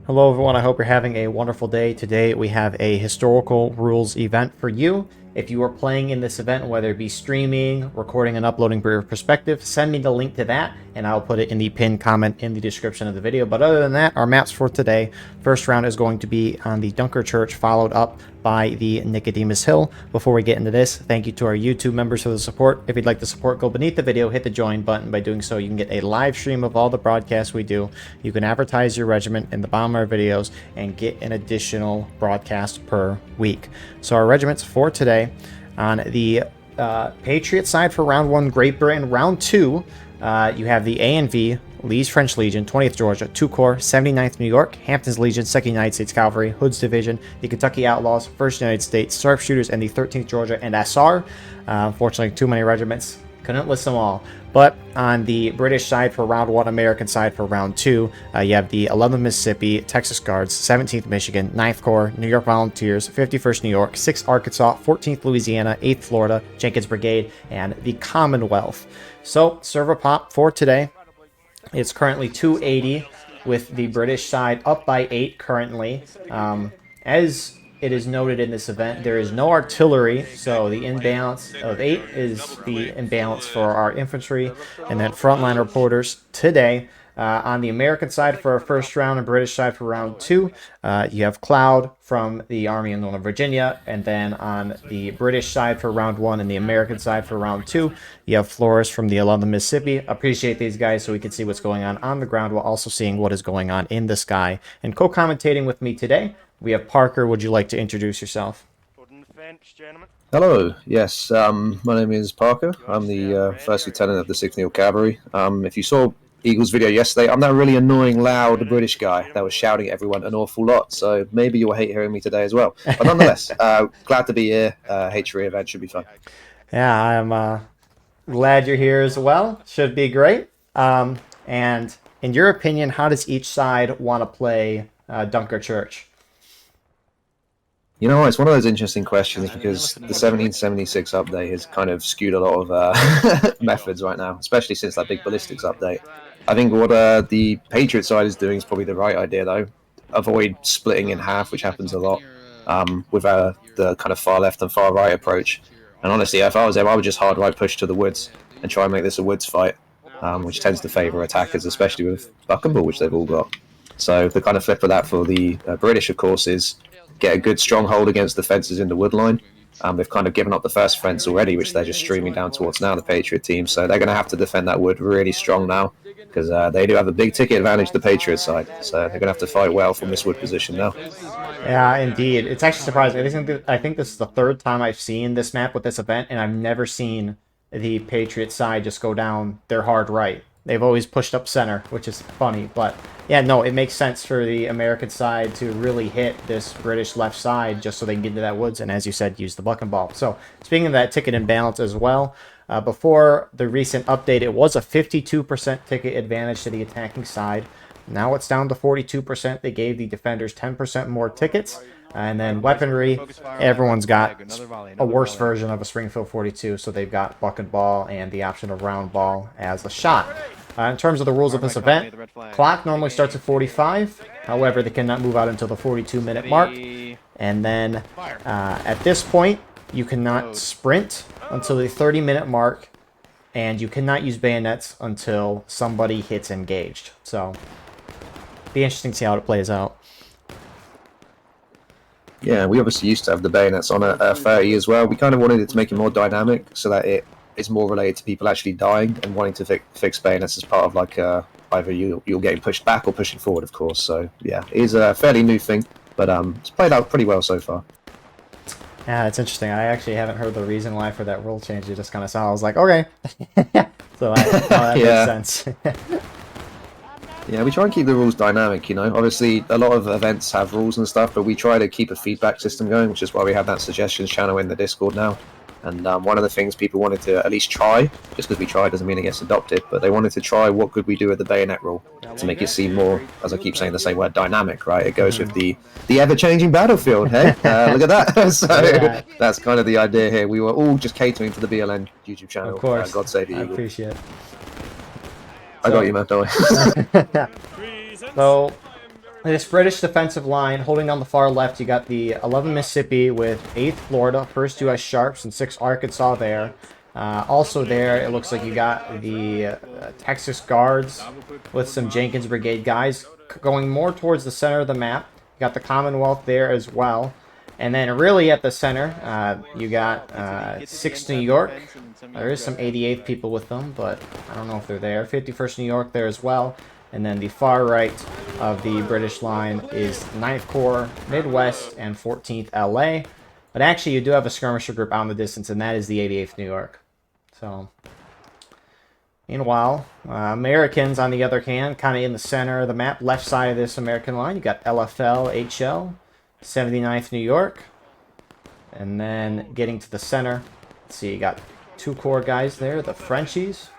Hello everyone, I hope you're having a wonderful day. Today we have a historical rules event for you. If you are playing in this event, whether it be streaming, recording, and uploading for your perspective, send me the link to that and I'll put it in the pinned comment in the description of the video. But other than that, our maps for today, first round is going to be on the Dunker Church, followed up by the Nicodemus Hill. Before we get into this, thank you to our YouTube members for the support. If you'd like to support, go beneath the video, hit the join button. By doing so, you can get a live stream of all the broadcasts we do. You can advertise your regiment in the bottom of our videos and get an additional broadcast per week. So our regiments for today, on the Patriot side for round 1, Great Britain. Round 2, you have the A&V, Lee's French Legion, 20th Georgia, 2 Corps, 79th New York, Hampton's Legion, 2nd United States Cavalry, Hood's Division, the Kentucky Outlaws, 1st United States, Sharpshooters, and the 13th Georgia and SR. Unfortunately, too many regiments. Couldn't list them all. But on the British side for round 1, American side for round 2, you have the 11th Mississippi, Texas Guards, 17th Michigan, 9th Corps, New York Volunteers, 51st New York, 6th Arkansas, 14th Louisiana, 8th Florida, Jenkins Brigade, and the Commonwealth. So, server pop for today. It's currently 280 with the British side up by 8 currently. As it is noted in this event, there is no artillery, so the imbalance of 8 is the imbalance for our infantry. And then frontline reporters today. On the American side for our first round and British side for round 2, you have Cloud from the Army in Northern Virginia. And then on the British side for round 1 and the American side for round 2, you have Flores from the 11th Mississippi. Appreciate these guys so we can see what's going on the ground while also seeing what is going on in the sky. And co-commentating with me today, we have Parker. Would you like to introduce yourself? Hello, yes, my name is Parker. I'm the First Lieutenant of the 6th New York Cavalry. If you saw Eagle's video yesterday, I'm that really annoying, loud British guy that was shouting at everyone an awful lot, so maybe you'll hate hearing me today as well. But nonetheless, glad to be here. H3 event should be fun. Yeah, I'm glad you're here as well. Should be great. And in your opinion, how does each side want to play Dunker Church? You know, it's one of those interesting questions because the 1776 update has kind of skewed a lot of methods right now, especially since that big ballistics update. I think what the Patriot side is doing is probably the right idea, though. Avoid splitting in half, which happens a lot with the kind of far left and far right approach. And honestly, if I was them, I would just hard right push to the woods and try and make this a woods fight, which tends to favour attackers, especially with buck and ball, which they've all got. So the kind of flip of that for the British, of course, is get a good stronghold against the fences in the wood line. They've kind of given up the first fence already, which they're just streaming down towards now, the Patriot team. So they're going to have to defend that wood really strong now because they do have a big ticket advantage, the Patriot side. So they're going to have to fight well from this wood position now. Yeah, indeed. It's actually surprising. I think this is the 3rd time I've seen this map with this event, and I've never seen the Patriot side just go down their hard right. They've always pushed up center, which is funny. But yeah, no, it makes sense for the American side to really hit this British left side just so they can get into that woods. And as you said, use the buck and ball. So speaking of that ticket imbalance as well, before the recent update, it was a 52% ticket advantage to the attacking side. Now it's down to 42%. They gave the defenders 10% more tickets. And then weaponry, everyone's got a worse version of a Springfield 42, so they've got buck and ball and the option of round ball as a shot. In terms of the rules of this event, clock normally starts at 45. However, they cannot move out until the 42-minute mark. And then at this point, you cannot sprint until the 30-minute mark, and you cannot use bayonets until somebody hits engaged. So, be interesting to see how it plays out. Yeah, we obviously used to have the bayonets on a 30 as well. We kind of wanted it to make it more dynamic so that it is more related to people actually dying and wanting to fix bayonets as part of like either you're getting pushed back or pushing forward, of course. So yeah, it is a fairly new thing, but it's played out pretty well so far. Yeah, it's interesting. I actually haven't heard the reason why for that rule change. It just kind of sounded, I was like, okay. So that yeah. makes sense. Yeah, we try and keep the rules dynamic, you know. Obviously, a lot of events have rules and stuff, but we try to keep a feedback system going, which is why we have that suggestions channel in the Discord now. And one of the things people wanted to at least try, just because we try doesn't mean it gets adopted, but they wanted to try what could we do with the bayonet rule to make it seem more, as I keep saying the same word, dynamic, right? It goes with the ever-changing battlefield, hey? Look at that. So that's kind of the idea here. We were all just catering to the BLN YouTube channel. Of course. God save the Eagle. I appreciate it. I got you, man. Don't worry. So, This British defensive line, holding on the far left, you got the 11 Mississippi with 8th Florida, 1st U.S. Sharps, and 6th Arkansas there. Also there, it looks like you got the Texas Guards with some Jenkins Brigade guys going more towards the center of the map. You got the Commonwealth there as well. And then really at the center, you got 6th New York. There is some 88th people with them, but I don't know if they're there. 51st New York there as well. And then the far right of the British line is 9th Corps, Midwest, and 14th LA. But actually, you do have a skirmisher group out in the distance, and that is the 88th New York. So, meanwhile, Americans, on the other hand, kind of in the center of the map, left side of this American line, you got LFL, HL, 79th New York. And then getting to the center, let's see, you got 2 Corps guys there, the Frenchies,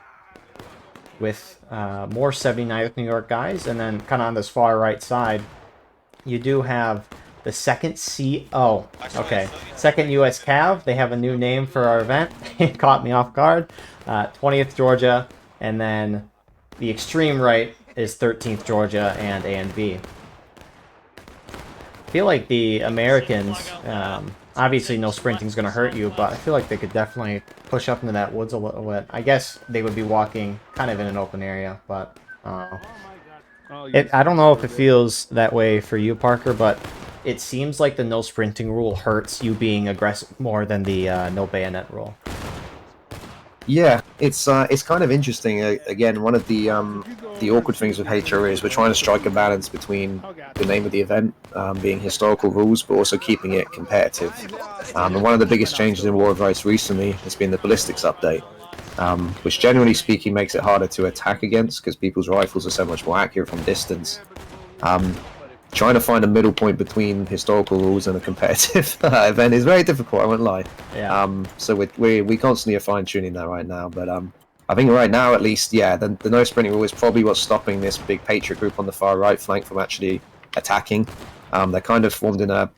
with more 79th New York guys. And then kind of on this far right side, you do have the 2nd CO. Okay, 2nd U.S. Cav. They have a new name for our event. It caught me off guard. 20th Georgia. And then the extreme right is 13th Georgia and A&B. I feel like the Americans, obviously no sprinting is going to hurt you, but I feel like they could definitely push up into that woods a little bit. I guess they would be walking kind of in an open area, but I don't know if it feels that way for you, Parker, but it seems like the no sprinting rule hurts you being aggressive more than the no bayonet rule. Yeah, it's kind of interesting. Again, one of the awkward things with HO is we're trying to strike a balance between the name of the event being historical rules, but also keeping it competitive. And one of the biggest changes in War of Rights recently has been the ballistics update, which generally speaking makes it harder to attack against because people's rifles are so much more accurate from distance. Trying to find a middle point between historical rules and a competitive event is very difficult, I won't lie. Yeah. So we constantly are fine-tuning that right now, but I think right now at least, yeah, the no sprinting rule is probably what's stopping this big Patriot group on the far right flank from actually attacking. They're kind of formed in a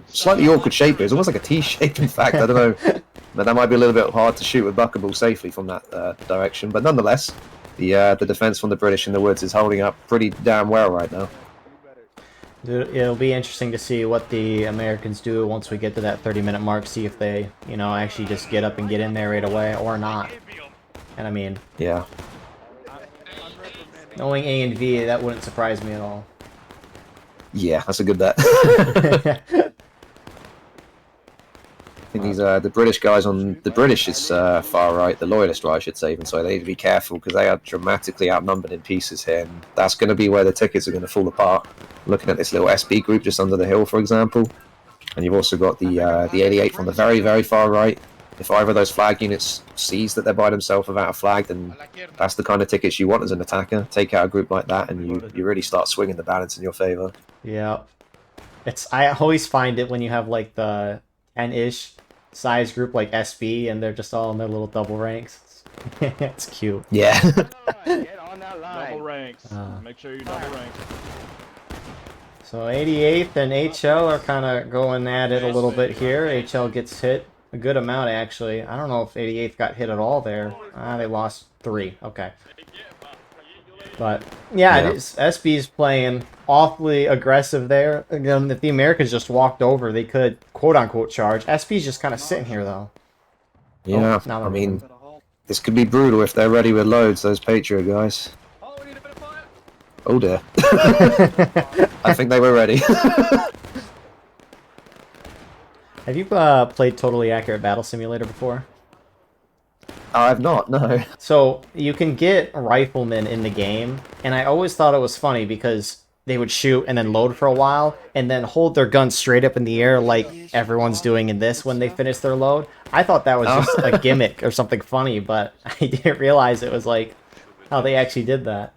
slightly awkward shape. It's almost like a T shape, in fact. I don't know, but that might be a little bit hard to shoot with buckable safely from that direction. But nonetheless, the defense from the British in the woods is holding up pretty damn well right now. It'll be interesting to see what the Americans do once we get to that 30-minute mark, see if they, actually just get up and get in there right away or not. And I mean, yeah, knowing A and V, that wouldn't surprise me at all. Yeah, that's a good bet. I think these the British guys on the British is far right, the loyalist right, I should say. Even so, they need to be careful because they are dramatically outnumbered in pieces here, and that's going to be where the tickets are going to fall apart. Looking at this little SB group just under the hill, for example, and you've also got the 88 from the very, very far right. If either of those flag units sees that they're by themselves without a flag, then that's the kind of tickets you want as an attacker. Take out a group like that, and you really start swinging the balance in your favor. Yeah, I always find it when you have like the 10-ish size group like SB, and they're just all in their little double ranks. It's cute. Yeah. Get on that line. Double ranks. Make sure you double ranks. So 88th and HL are kind of going at it a little bit here. HL gets hit a good amount, actually. I don't know if 88th got hit at all there. They lost 3. Okay. But, yeah, it is. SB's playing awfully aggressive there. Again, if the Americans just walked over, they could, quote-unquote, charge. SB's just kind of sitting here, though. Yeah, I mean, this could be brutal if they're ready with loads, those Patriot guys. Oh, dear. I think they were ready. Have you played Totally Accurate Battle Simulator before? I've not, no. So, you can get riflemen in the game, and I always thought it was funny because they would shoot and then load for a while, and then hold their gun straight up in the air like everyone's doing in this when they finish their load. I thought that was just a gimmick or something funny, but I didn't realize it was like how they actually did that.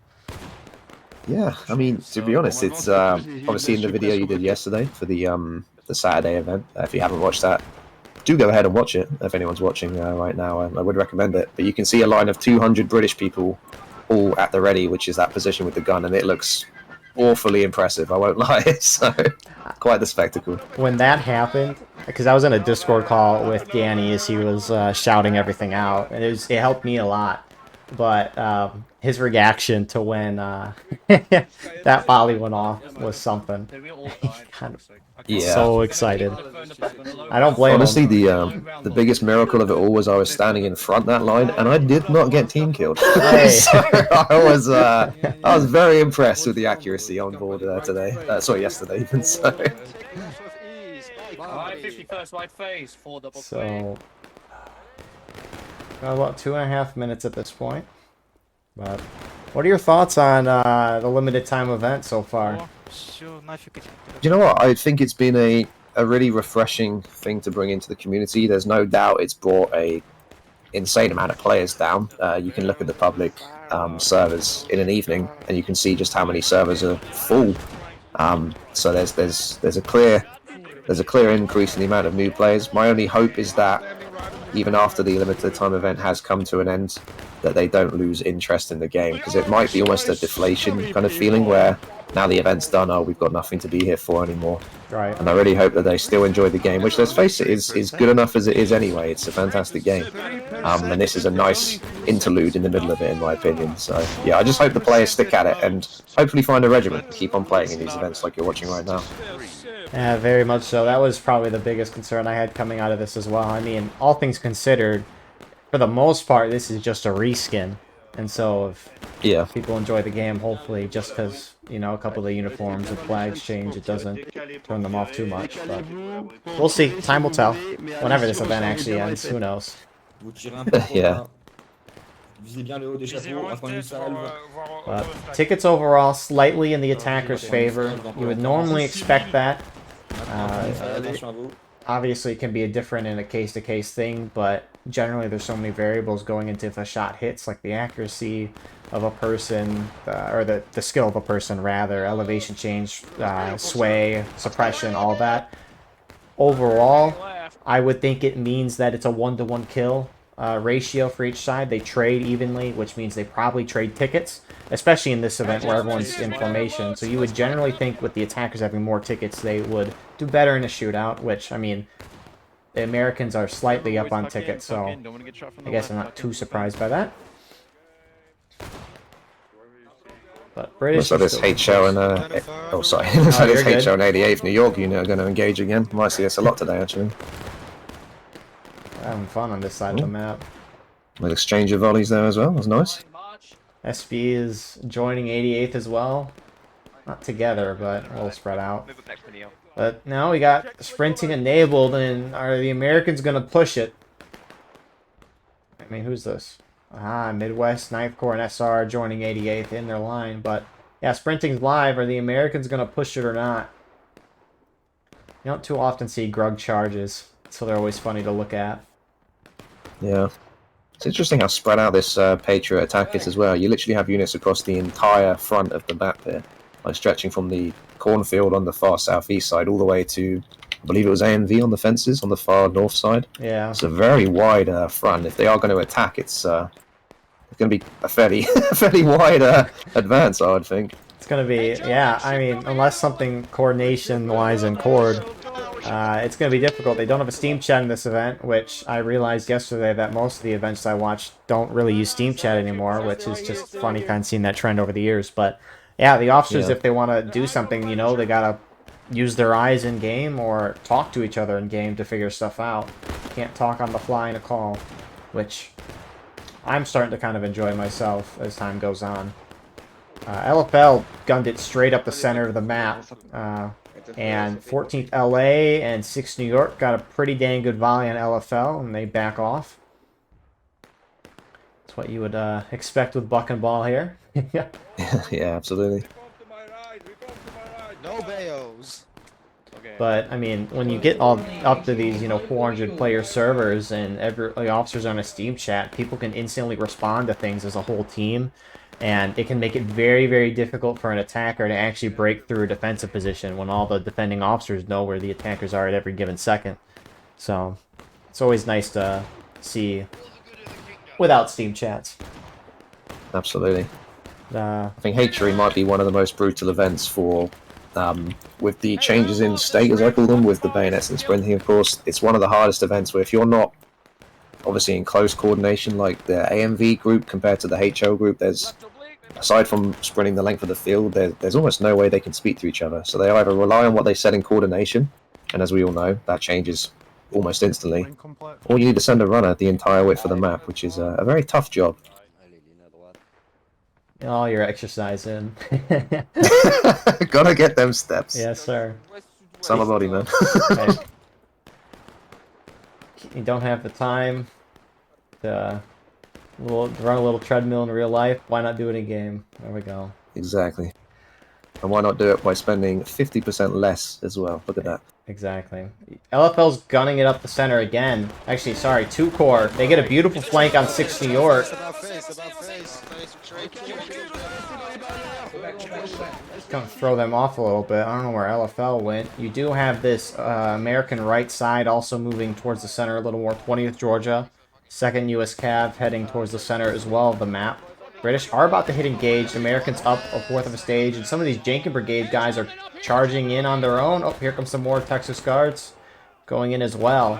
Yeah, I mean, to be honest, it's obviously in the video you did yesterday for the Saturday event. If you haven't watched that, do go ahead and watch it if anyone's watching right now. I would recommend it. But you can see a line of 200 British people all at the ready, which is that position with the gun, and it looks awfully impressive, I won't lie. So, quite the spectacle. When that happened, because I was in a Discord call with Danny as he was shouting everything out, and it helped me a lot. but his reaction to when that volley went off was something. Kind of so excited. I don't blame Honestly, him. the biggest miracle of it all was I was standing in front that line and I did not get team killed. Hey. So I was very impressed with the accuracy on board today. Sorry, yesterday even. So. So, got about 2.5 minutes at this point. But what are your thoughts on the limited time event so far? You know what? I think it's been a really refreshing thing to bring into the community. There's no doubt it's brought a insane amount of players down. You can look at the public servers in an evening, and you can see just how many servers are full. So there's a clear increase in the amount of new players. My only hope is that even after the limited time event has come to an end, that they don't lose interest in the game, because it might be almost a deflation kind of feeling where now the event's done, oh, we've got nothing to be here for anymore. Right. And I really hope that they still enjoy the game, which, let's face it, is good enough as it is anyway. It's a fantastic game. And this is a nice interlude in the middle of it, in my opinion. So, yeah, I just hope the players stick at it and hopefully find a regimen to keep on playing in these events like you're watching right now. Yeah, very much so. That was probably the biggest concern I had coming out of this as well. I mean, all things considered, for the most part, this is just a reskin. And so if people enjoy the game, hopefully, just because, you know, a couple of the uniforms and flags change, it doesn't turn them off too much. But we'll see. Time will tell. Whenever this event actually ends, who knows? Yeah. But tickets overall slightly in the attacker's favor. You would normally expect that. Obviously, it can be different in a case-to-case thing, but generally there's so many variables going into if a shot hits, like the accuracy of a person, or the skill of a person, rather, elevation change, sway, suppression, all that. Overall, I would think it means that it's a 1-to-1 kill ratio for each side. They trade evenly, which means they probably trade tickets, especially in this event where everyone's in formation. So you would generally think with the attackers having more tickets, they would do better in a shootout, which, I mean, the Americans are slightly up on tickets, so I guess I'm not too surprised by that. But British... So this hate show in, oh, sorry. So this hate show in 88th New York, you know, are going to engage again. Might see this a lot today, actually. Having fun on this side of the map. Little exchange of volleys there as well. That's nice. SB is joining 88th as well. Not together, but a little spread out. But now we got sprinting enabled, and are the Americans going to push it? I mean, who's this? Ah, Midwest, 9th Corps, and SR joining 88th in their line. But, yeah, sprinting's live. Are the Americans going to push it or not? You don't too often see grug charges, so they're always funny to look at. Yeah. It's interesting how spread out this Patriot attack is as well. You literally have units across the entire front of the map here, like stretching from the cornfield on the far southeast side all the way to, I believe it was AMV on the fences on the far north side. Yeah. It's a very wide front. If they are going to attack, it's going to be a fairly wide advance, I would think. It's going to be, yeah, I mean, unless something coordination-wise in Cord, it's going to be difficult. They don't have a Steam Chat in this event, which I realized yesterday that most of the events I watched don't really use Steam Chat anymore, which is just funny kind of seeing that trend over the years. But, yeah, the officers, if they want to do something, you know, they got to use their eyes in-game or talk to each other in-game to figure stuff out. Can't talk on the fly in a call, which I'm starting to kind of enjoy myself as time goes on. LFL gunned it straight up the center of the map, and 14th LA and 6th New York got a pretty dang good volley on LFL, and they back off. That's what you would expect with Buck and Ball here. Yeah, absolutely. No bayos. But, I mean, when you get all up to these, you know, 400-player servers and every officers on a Steam Chat, people can instantly respond to things as a whole team. And it can make it very, very difficult for an attacker to actually break through a defensive position when all the defending officers know where the attackers are at every given second. So, it's always nice to see without Steam Chats. Absolutely. I think Hatchery might be one of the most brutal events for, with the changes in state, as I call them, with the bayonets and sprinting, of course. It's one of the hardest events where if you're not obviously in close coordination, like the AMV group compared to the HO group. There's, aside from sprinting the length of the field, there's almost no way they can speak to each other. So they either rely on what they said in coordination, and as we all know, that changes almost instantly, or you need to send a runner the entire width of the map, which is a very tough job. Oh, you're exercising. Gotta get them steps. Yes, sir. Summer body, man. Hey. You don't have the time to run a little treadmill in real life. Why not do it in game? There we go. Exactly. And why not do it by spending 50% less as well? Look at that. Exactly. LFL's gunning it up the center again. Actually, sorry, 2 core. They get a beautiful flank on 6 New York. Just gonna throw them off a little bit. I don't know where LFL went. You do have this American right side also moving towards the center a little more. 20th Georgia. 2nd US Cav heading towards the center as well of the map. British are about to hit engaged. Americans up a 4th of a stage. And some of these Jenkins Brigade guys are charging in on their own. Oh, here comes some more Texas Guards going in as well.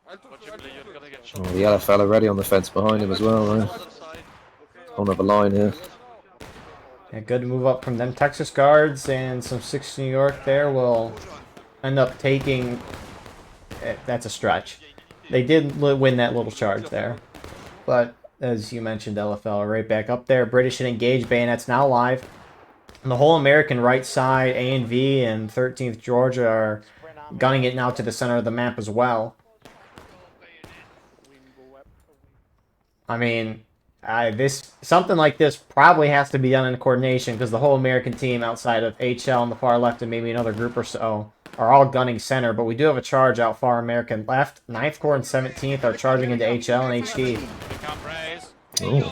Oh, the LFL are ready on the fence behind him as well, right? On the line here. Yeah, good move up from them Texas Guards, and some 6 New York there will end up taking... That's a stretch. They did win that little charge there. But, as you mentioned, LFL are right back up there. British and engaged. Bayonets now live. And the whole American right side, A&V and 13th Georgia are gunning it now to the center of the map as well. I mean, something like this probably has to be done in coordination because the whole American team outside of HL on the far left and maybe another group or so are all gunning center, but we do have a charge out far American left. 9th Corps and 17th are charging into HL and HD. Ooh.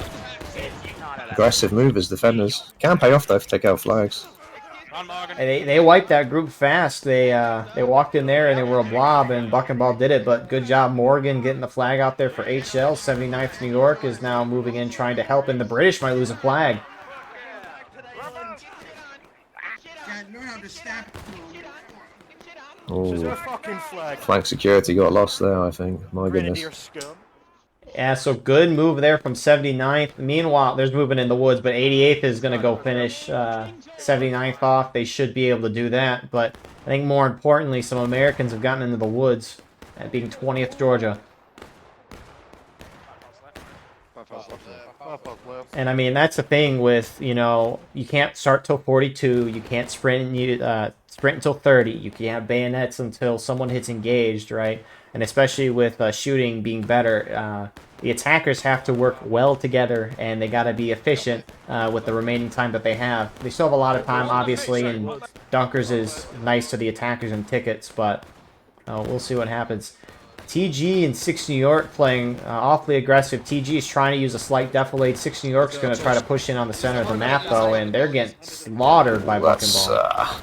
Aggressive move as defenders. Can pay off though to take out flags. They wiped that group fast. They walked in there and they were a blob, and Buck and Ball did it, but good job Morgan getting the flag out there for HL. 79th New York is now moving in trying to help, and the British might lose a flag. Oh, flank security got lost there, I think. My goodness. Yeah, so good move there from 79th. Meanwhile, there's movement in the woods, but 88th is going to go finish 79th off. They should be able to do that, but I think more importantly, some Americans have gotten into the woods, that being 20th Georgia. And I mean, that's the thing with, you know, you can't start till 42, you can't sprint until 30, you can't have bayonets until someone hits engaged, right? And especially with shooting being better, the attackers have to work well together, and they got to be efficient with the remaining time that they have. They still have a lot of time, obviously, and Dunkers is nice to the attackers and tickets, but we'll see what happens. TG and 6 New York playing awfully aggressive. TG is trying to use a slight defilade. 6 New York's going to try to push in on the center of the map, though, and they're getting slaughtered by Buck and Ball.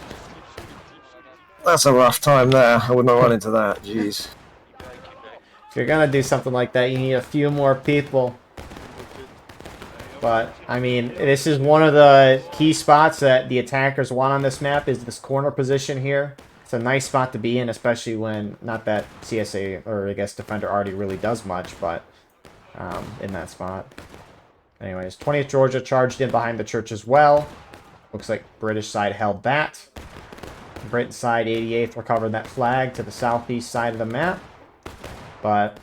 That's a rough time there. I would not run into that. Jeez. If you're going to do something like that, you need a few more people. But, I mean, this is one of the key spots that the attackers want on this map, is this corner position here. It's a nice spot to be in, especially when, not that CSA, or I guess Defender already really does much, but in that spot. Anyways, 20th Georgia charged in behind the church as well. Looks like British side held that. Britain side, 88th, recovered that flag to the southeast side of the map. But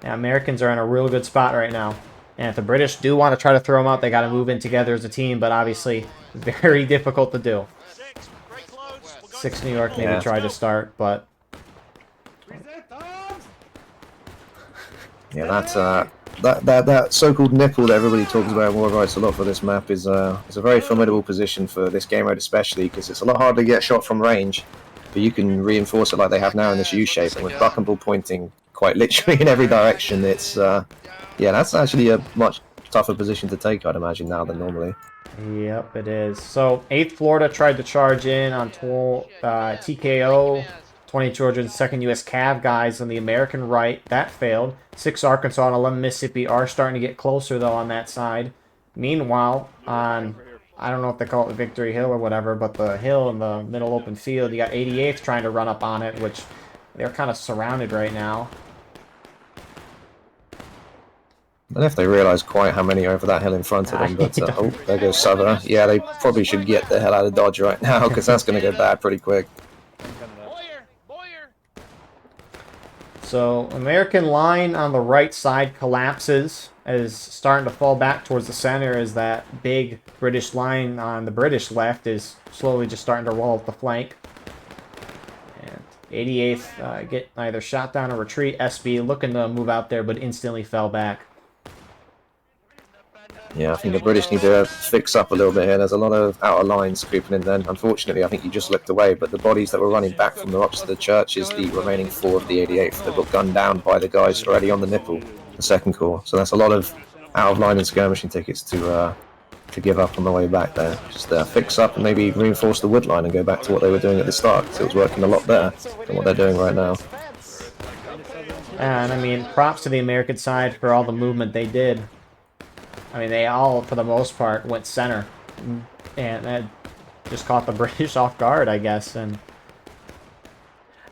yeah, Americans are in a real good spot right now. And if the British do want to try to throw them out, they got to move in together as a team, but obviously very difficult to do. 6 New York maybe tried to start, but yeah, that's that so-called nipple that everybody talks about in War Rights a lot for this map is a very formidable position for this game mode, especially because it's a lot harder to get shot from range, but you can reinforce it like they have now in this U-shape, and with Buck and Ball pointing quite literally in every direction, it's yeah, that's actually a much tougher position to take, I'd imagine, now than normally. Yep, it is. So 8th Florida tried to charge in on TKO, 20 Georgia and 2nd U.S. Cav guys on the American right. That failed. 6 Arkansas and 11 Mississippi are starting to get closer, though, on that side. Meanwhile, on I don't know if they call it the Victory Hill or whatever, but the hill in the middle open field. You got 88th trying to run up on it, which they're kind of surrounded right now. I don't know if they realise quite how many are over that hill in front of them, but oh, there goes Southerner. Yeah, they probably should get the hell out of Dodge right now, because that's going to go bad pretty quick. So, American line on the right side collapses, is starting to fall back towards the center as that big British line on the British left is slowly just starting to roll up the flank. And 88th get either shot down or retreat. SB looking to move out there, but instantly fell back. Yeah, I think the British need to fix up a little bit here. There's a lot of outer lines creeping in then. Unfortunately, I think you just looked away, but the bodies that were running back from the rocks to the church is the remaining 4 of the 88th that got gunned down by the guys already on the nipple, the second corps. So that's a lot of out-of-line and skirmishing tickets to give up on the way back there. Just fix up and maybe reinforce the wood line and go back to what they were doing at the start, because it was working a lot better than what they're doing right now. And, I mean, props to the American side for all the movement they did. I mean, they all, for the most part, went center. And that just caught the British off guard, I guess. And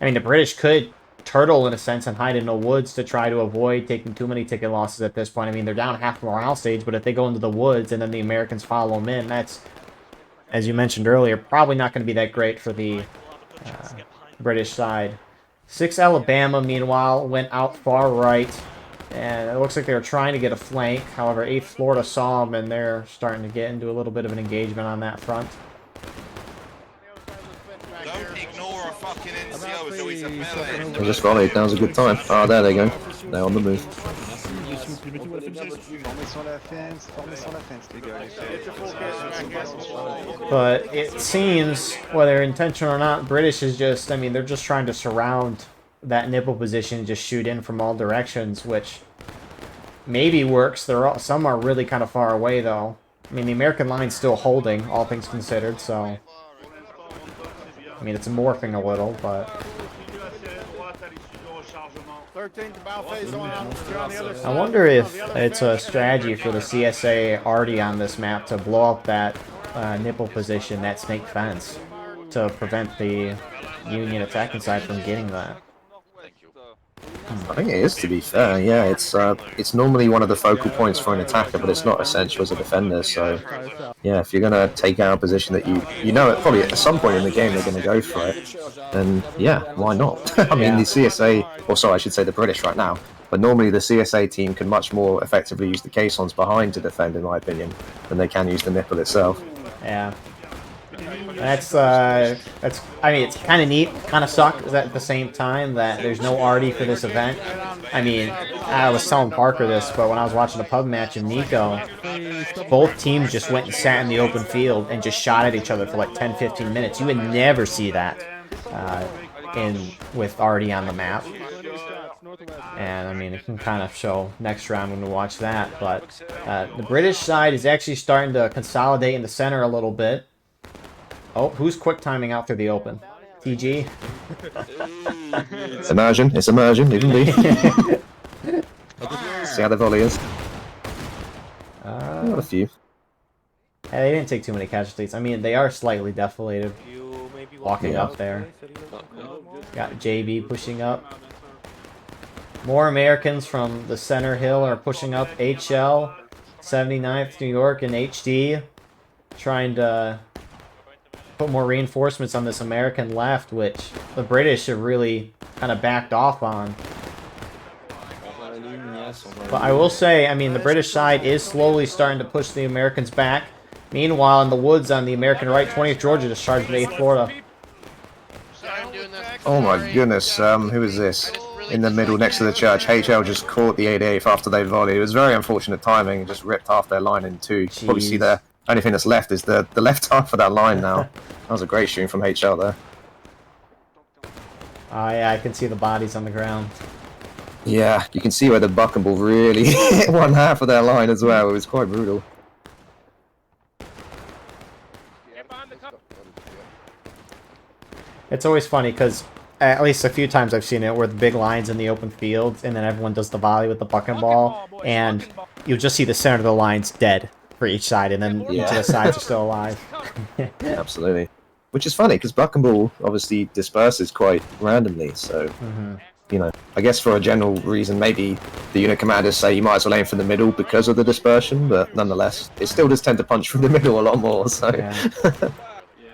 I mean, the British could turtle, in a sense, and hide in the woods to try to avoid taking too many ticket losses at this point. I mean, they're down half morale stage, but if they go into the woods and then the Americans follow them in, that's, as you mentioned earlier, probably not going to be that great for the British side. 6 Alabama, meanwhile, went out far right. And it looks like they were trying to get a flank. However, 8th Florida saw them, and they're starting to get into a little bit of an engagement on that front. Don't ignore a fucking NCO, it's always a melee. They just volleyed, now's a good time. Oh, there they go. They're on the move. But it seems, whether intentional or not, British is just, I mean, they're just trying to surround that nipple position and just shoot in from all directions, which maybe works. Some are really kind of far away, though. I mean, the American line's still holding, all things considered, so... I mean, it's morphing a little, but... I wonder if it's a strategy for the CSA already on this map to blow up that nipple position, that snake fence, to prevent the Union attacking side from getting that. I think it is, to be fair. Yeah, it's normally one of the focal points for an attacker, but it's not essential as a defender. So, yeah, if you're gonna take out a position that you know, probably at some point in the game they're gonna go for it, then yeah, why not? I mean, the CSA, or sorry, I should say the British right now, but normally the CSA team can much more effectively use the caissons behind to defend, in my opinion, than they can use the nipple itself. Yeah. That's I mean, it's kind of neat, kind of sucks at the same time that there's no arty for this event. I mean, I was telling Parker this, but when I was watching a pub match in Nico, both teams just went and sat in the open field and just shot at each other for like 10-15 minutes. You would never see that with arty on the map. And I mean, it can kind of show next round when we watch that. But the British side is actually starting to consolidate in the center a little bit. Oh, who's quick timing out through the open? TG? It's emerging, even me. See how the volley is. Got a few. Hey, they didn't take too many casualties. I mean, they are slightly deflated. Walking up there. Got JB pushing up. More Americans from the center hill are pushing up. HL, 79th New York, and HD. Trying to put more reinforcements on this American left, which the British have really kind of backed off on. But I will say, I mean, the British side is slowly starting to push the Americans back. Meanwhile, in the woods on the American right, 20th Georgia just charged at 8th Florida. Oh my goodness, who is this? In the middle next to the church, HL just caught the 88th after they volleyed. It was very unfortunate timing, and just ripped half their line in two. Probably see the only thing that's left is the left half of that line now. That was a great shooting from HL there. Oh yeah, I can see the bodies on the ground. Yeah, you can see where the buck and ball really hit one half of their line as well. It was quite brutal. It's always funny because at least a few times I've seen it where the big lines in the open fields and then everyone does the volley with the buck and ball, and you'll just see the center of the lines dead for each side, and then each of the sides are still alive. Absolutely. Which is funny, because Buck and Ball obviously disperses quite randomly, so, you know, I guess for a general reason, maybe the unit commanders say you might as well aim for the middle because of the dispersion, but nonetheless, it still does tend to punch from the middle a lot more, so... Yeah.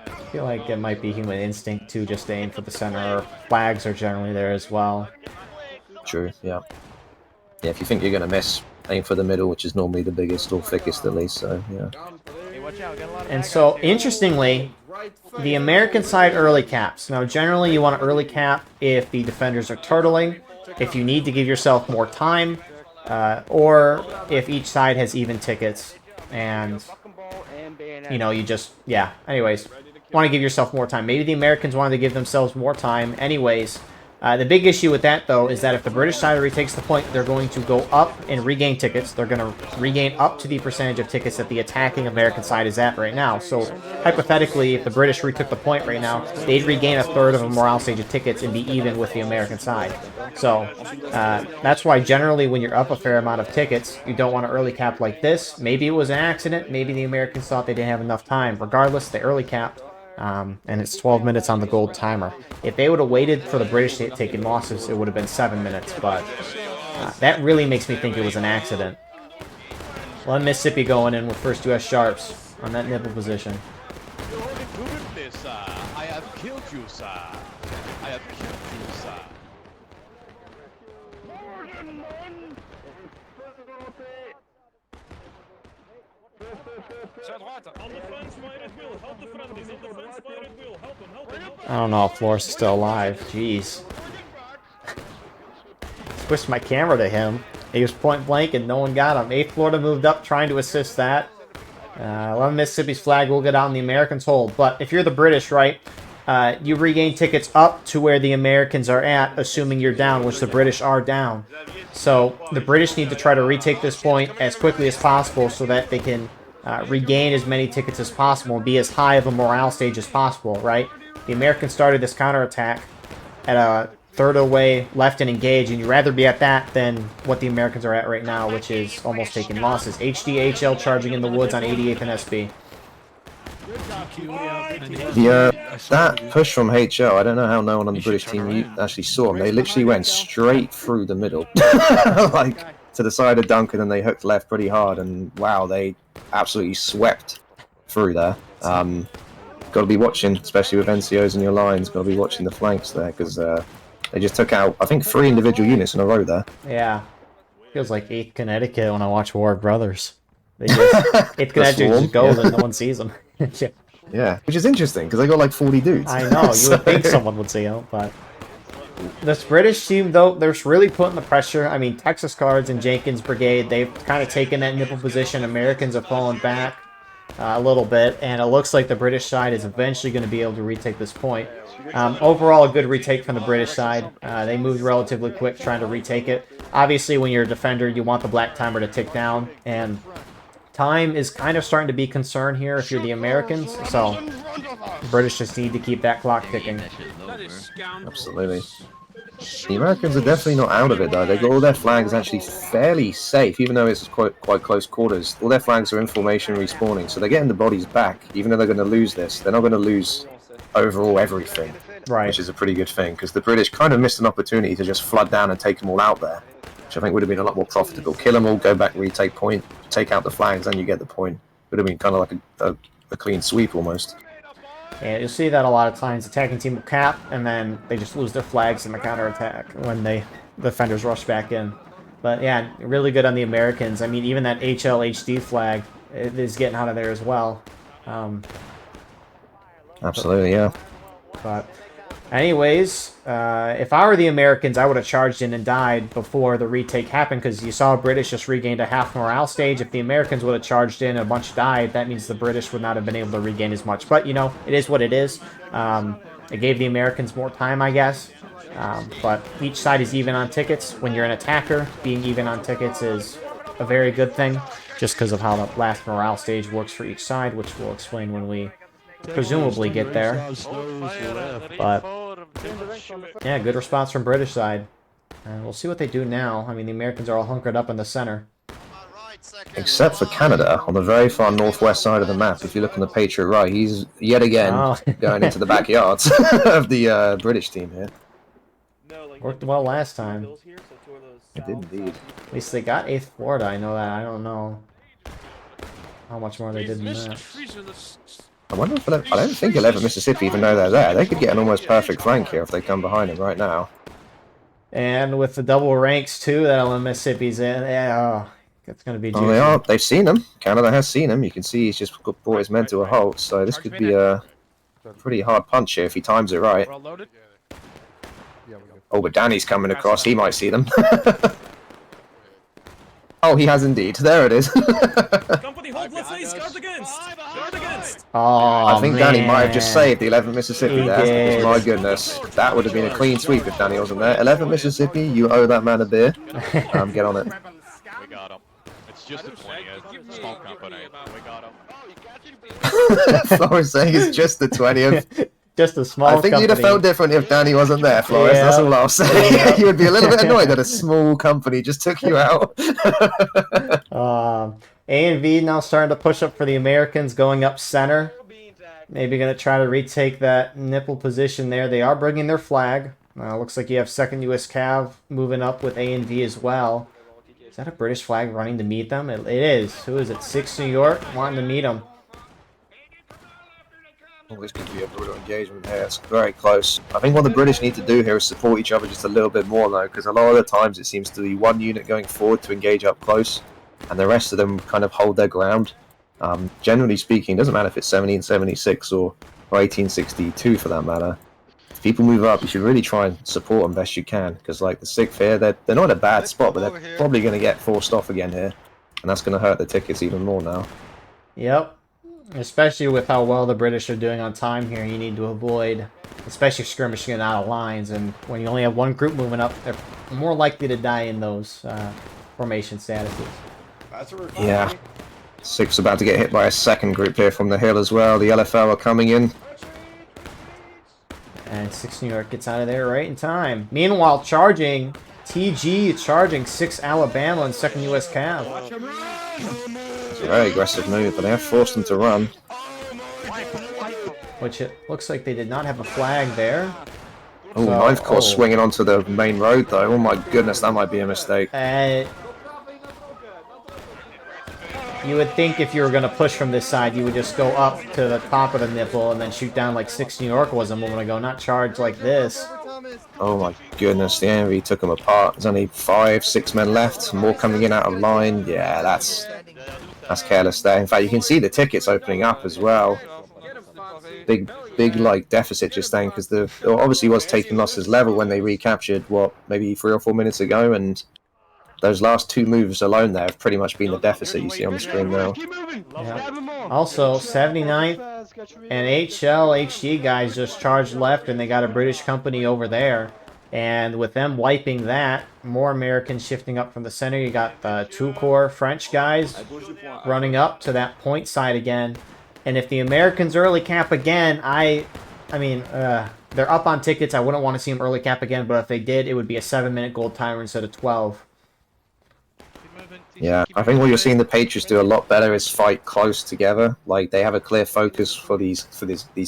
I feel like it might be human instinct to just aim for the center, or flags are generally there as well. True, yeah. Yeah, if you think you're going to miss, aim for the middle, which is normally the biggest or thickest at least, so, yeah. And so, interestingly, the American side early caps. Now, generally you want to early cap if the defenders are turtling, if you need to give yourself more time, or if each side has even tickets, and, you know, you just, yeah, anyways, want to give yourself more time. Maybe the Americans wanted to give themselves more time anyways. The big issue with that, though, is that if the British side retakes the point, they're going to go up and regain tickets. They're going to regain up to the percentage of tickets that the attacking American side is at right now. So, hypothetically, if the British retook the point right now, they'd regain a third of a morale stage of tickets and be even with the American side. So, that's why generally when you're up a fair amount of tickets, you don't want to early cap like this. Maybe it was an accident. Maybe the Americans thought they didn't have enough time. Regardless, they early capped. And it's 12 minutes on the gold timer. If they would have waited for the British to take losses, it would have been 7 minutes, but that really makes me think it was an accident. One Mississippi going in with first U.S. Sharps on that nipple position. I have killed you, sir. I have killed you, sir. I don't know if Flores is still alive. Jeez. Switched my camera to him. He was point blank and no one got him. 8th Florida moved up trying to assist that. 11 Mississippi's flag will get out and the Americans hold. But if you're the British, right, you regain tickets up to where the Americans are at, assuming you're down, which the British are down. So the British need to try to retake this point as quickly as possible so that they can regain as many tickets as possible and be as high of a morale stage as possible, right? The Americans started this counterattack at a third of the way left and engage, and you'd rather be at that than what the Americans are at right now, which is almost taking losses. HDHL charging in the woods on 88th and SB. Yeah, that push from HL, I don't know how no one on the British team actually saw them. They literally went straight through the middle. Like, to the side of Duncan, and they hooked left pretty hard, and wow, they absolutely swept through there. Got to be watching, especially with NCOs in your lines, got to be watching the flanks there, because they just took out, I think, 3 individual units in a row there. Yeah. Feels like 8th Connecticut when I watch War of Brothers. They just, 8th Connecticut just goes and no one sees them. Yeah, which is interesting, because they got like 40 dudes. I know, you would think someone would see them, but... This British team, though, they're really putting the pressure. I mean, Texas Cards and Jenkins Brigade, they've kind of taken that nipple position. Americans have fallen back a little bit, and it looks like the British side is eventually going to be able to retake this point. Overall, a good retake from the British side. They moved relatively quick trying to retake it. Obviously, when you're a defender, you want the black timer to tick down, and time is kind of starting to be a concern here if you're the Americans, so the British just need to keep that clock ticking. Absolutely. The Americans are definitely not out of it, though. They've got all their flags actually fairly safe, even though it's quite close quarters. All their flags are in formation respawning, so they're getting the bodies back. Even though they're going to lose this, they're not going to lose overall everything, right? Which is a pretty good thing, because the British kind of missed an opportunity to just flood down and take them all out there, which I think would have been a lot more profitable. Kill them all, go back, retake point, take out the flags, and you get the point. Would have been kind of like a clean sweep almost. Yeah, you'll see that a lot of times. Attacking team will cap, and then they just lose their flags in the counterattack when the defenders rush back in. But yeah, really good on the Americans. I mean, even that HLHD flag is getting out of there as well. Absolutely, yeah. But anyways, if I were the Americans, I would have charged in and died before the retake happened, because you saw British just regained a half morale stage. If the Americans would have charged in and a bunch died, that means the British would not have been able to regain as much. But, you know, it is what it is. It gave the Americans more time, I guess. But each side is even on tickets. When you're an attacker, being even on tickets is a very good thing, just because of how the last morale stage works for each side, which we'll explain when we presumably get there. But yeah, good response from British side. And we'll see what they do now. I mean, the Americans are all hunkered up in the center. Alright, so Except for Canada, on the very far northwest side of the map, if you look on the Patriot right, he's yet again going into the backyards of the British team here. Worked well last time. It did indeed. At least they got 8th Florida, I know that. I don't know how much more they did than that. I wonder if I don't think 11 Mississippi, even though they're there, they could get an almost perfect flank here if they come behind him right now. And with the double ranks too that 11 Mississippi's in, yeah, it's going to be juicy. Oh, they are. They've seen him. Canada has seen him. You can see he's just brought his men to a halt. So this could be a pretty hard punch here if he times it right. Oh, but Danny's coming across. He might see them. Oh, he has indeed. There it is. Company, hold, let's say guard against. Guard against. Oh, I think Danny might have just saved the 11 Mississippi there. did. My goodness. That would have been a clean sweep if Danny wasn't there. 11 Mississippi, you owe that man a beer. Get on it. We got him. It's just a 20, a small company. We got him. Flores saying it's just the 20th. Just a small I think you'd have company. felt different if Danny wasn't there, Flores. Yeah. That's all I'll say. You would be a little bit annoyed that a small company just took you out. A and V now starting to push up for the Americans, going up center. Maybe going to try to retake that nipple position there. They are bringing their flag. Looks like you have 2nd U.S. Cav moving up with A and V as well. Is that a British flag running to meet them? It is. Who is it? 6 New York wanting to meet them. Oh, this could be a brutal engagement here. It's very close. I think what the British need to do here is support each other just a little bit more, though, because a lot of the times it seems to be one unit going forward to engage up close, and the rest of them kind of hold their ground. Generally speaking, it doesn't matter if it's 1776 or 1862 for that matter. If people move up, you should really try and support them best you can, because like the 6th here, they're not in a bad spot, but they're probably going to get forced off again here, and that's going to hurt the tickets even more now. Yep. Especially with how well the British are doing on time here, you need to avoid, especially skirmishing out of lines. And when you only have one group moving up, they're more likely to die in those formation statuses. Yeah. 6 about to get hit by a 2nd group here from the hill as well. The LFL are coming in. And 6 New York gets out of there right in time. Meanwhile, charging, TG charging 6 Alabama and 2nd U.S. Cav. It's a very aggressive move, but they have forced them to run. Which it looks like they did not have a flag there. Oh, So- Ninth Corps swinging onto the main road though. Oh my goodness, that might be a mistake. You would think if you were going to push from this side, you would just go up to the top of the nipple and then shoot down like 6 New York was a moment ago, not charge like this. Oh my goodness, the envy took them apart. There's only 5, 6 men left. More coming in out of line. Yeah, that's careless there. In fact, you can see the tickets opening up as well. Big like deficit just then, because the obviously was taking losses level when they recaptured what maybe 3 or 4 minutes ago, and those last 2 moves alone there have pretty much been the deficit you see on the screen now. Yeah. Also, 79th and HG guys just charged left, and they got a British company over there. And with them wiping that, more Americans shifting up from the center. You got the 2 Corps French guys running up to that point side again. And if the Americans early cap again, I mean, they're up on tickets. I wouldn't want to see them early cap again, but if they did, it would be a 7-minute gold timer instead of 12. Yeah, I think what you're seeing the Patriots do a lot better is fight close together. Like they have a clear focus for these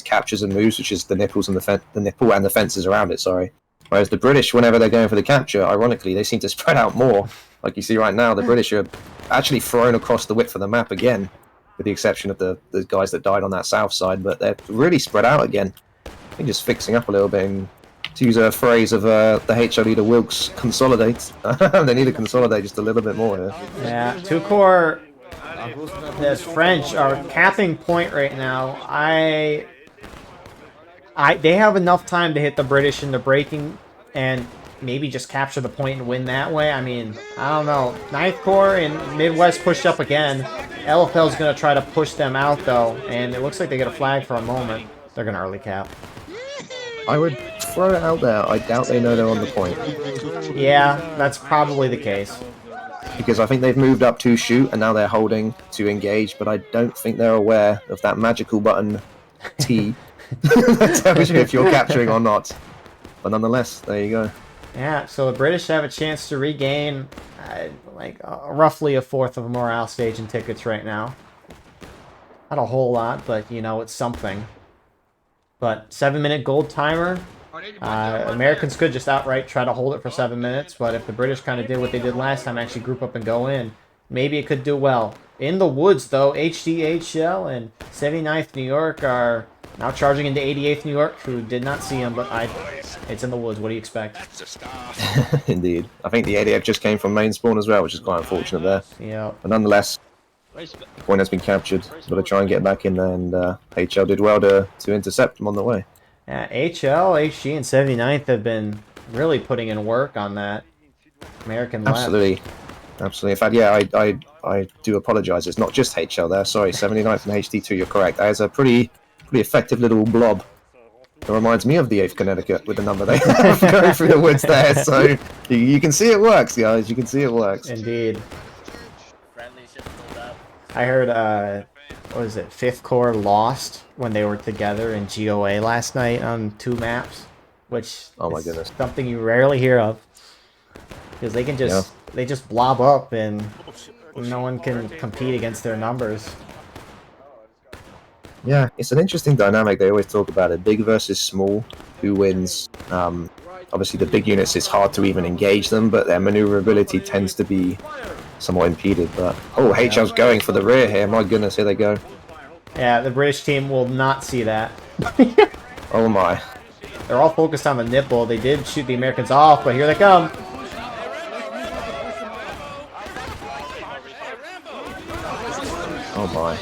captures and moves, which is the nipples and the nipple and the fences around it. Sorry. Whereas the British, whenever they're going for the capture, ironically, they seem to spread out more. Like you see right now, the British are actually thrown across the width of the map again, with the exception of the guys that died on that south side. But they're really spread out again. I think just fixing up a little bit. And to use a phrase of the HO leader Wilkes, consolidate. They need to consolidate just a little bit more here. Yeah, 2 Corps, the French are capping point right now. They have enough time to hit the British in the breaking and maybe just capture the point and win that way. I mean, I don't know. 9th Corps and Midwest pushed up again. LFL's going to try to push them out, though, and it looks like they get a flag for a moment. They're going to early cap. I would throw it out there. I doubt they know they're on the point. Yeah, that's probably the case. Because I think they've moved up to shoot, and now they're holding to engage, but I don't think they're aware of that magical button T that tells you if you're capturing or not. But nonetheless, there you go. Yeah, so the British have a chance to regain roughly a fourth of a morale stage in tickets right now. Not a whole lot, but you know, it's something. But 7-minute gold timer. Americans could just outright try to hold it for 7 minutes, but if the British kind of did what they did last time, actually group up and go in, maybe it could do well. In the woods, though, HDHL and 79th New York are now charging into 88th New York, who did not see him, but it's in the woods. What do you expect? Indeed. I think the 88th just came from main spawn as well, which is quite unfortunate there. Yeah. But nonetheless, the point has been captured. Got to try and get back in there, and HL did well to intercept them on the way. HL, HG, and 79th have been really putting in work on that American left. Absolutely. Absolutely. In fact, yeah, I do apologise. It's not just HL there. Sorry, 79th and HD2, you're correct. That is a pretty effective little blob. It reminds me of the 8th Connecticut with the number they have going through the woods there. So you can see it works, guys. You can see it works. Indeed. I heard, what was it, 5th Corps lost when they were together in GOA last night on 2 maps, which oh my goodness, something you rarely hear of, because they can just they just blob up and no one can compete against their numbers. Yeah, it's an interesting dynamic. They always talk about it, big versus small, who wins. Obviously the big units, it's hard to even engage them, but their maneuverability tends to be somewhat impeded. But oh, HL's going for the rear here. My goodness, here they go. Yeah, the British team will not see that. Oh my. They're all focused on the nipple. They did shoot the Americans off, but here they come. Oh my.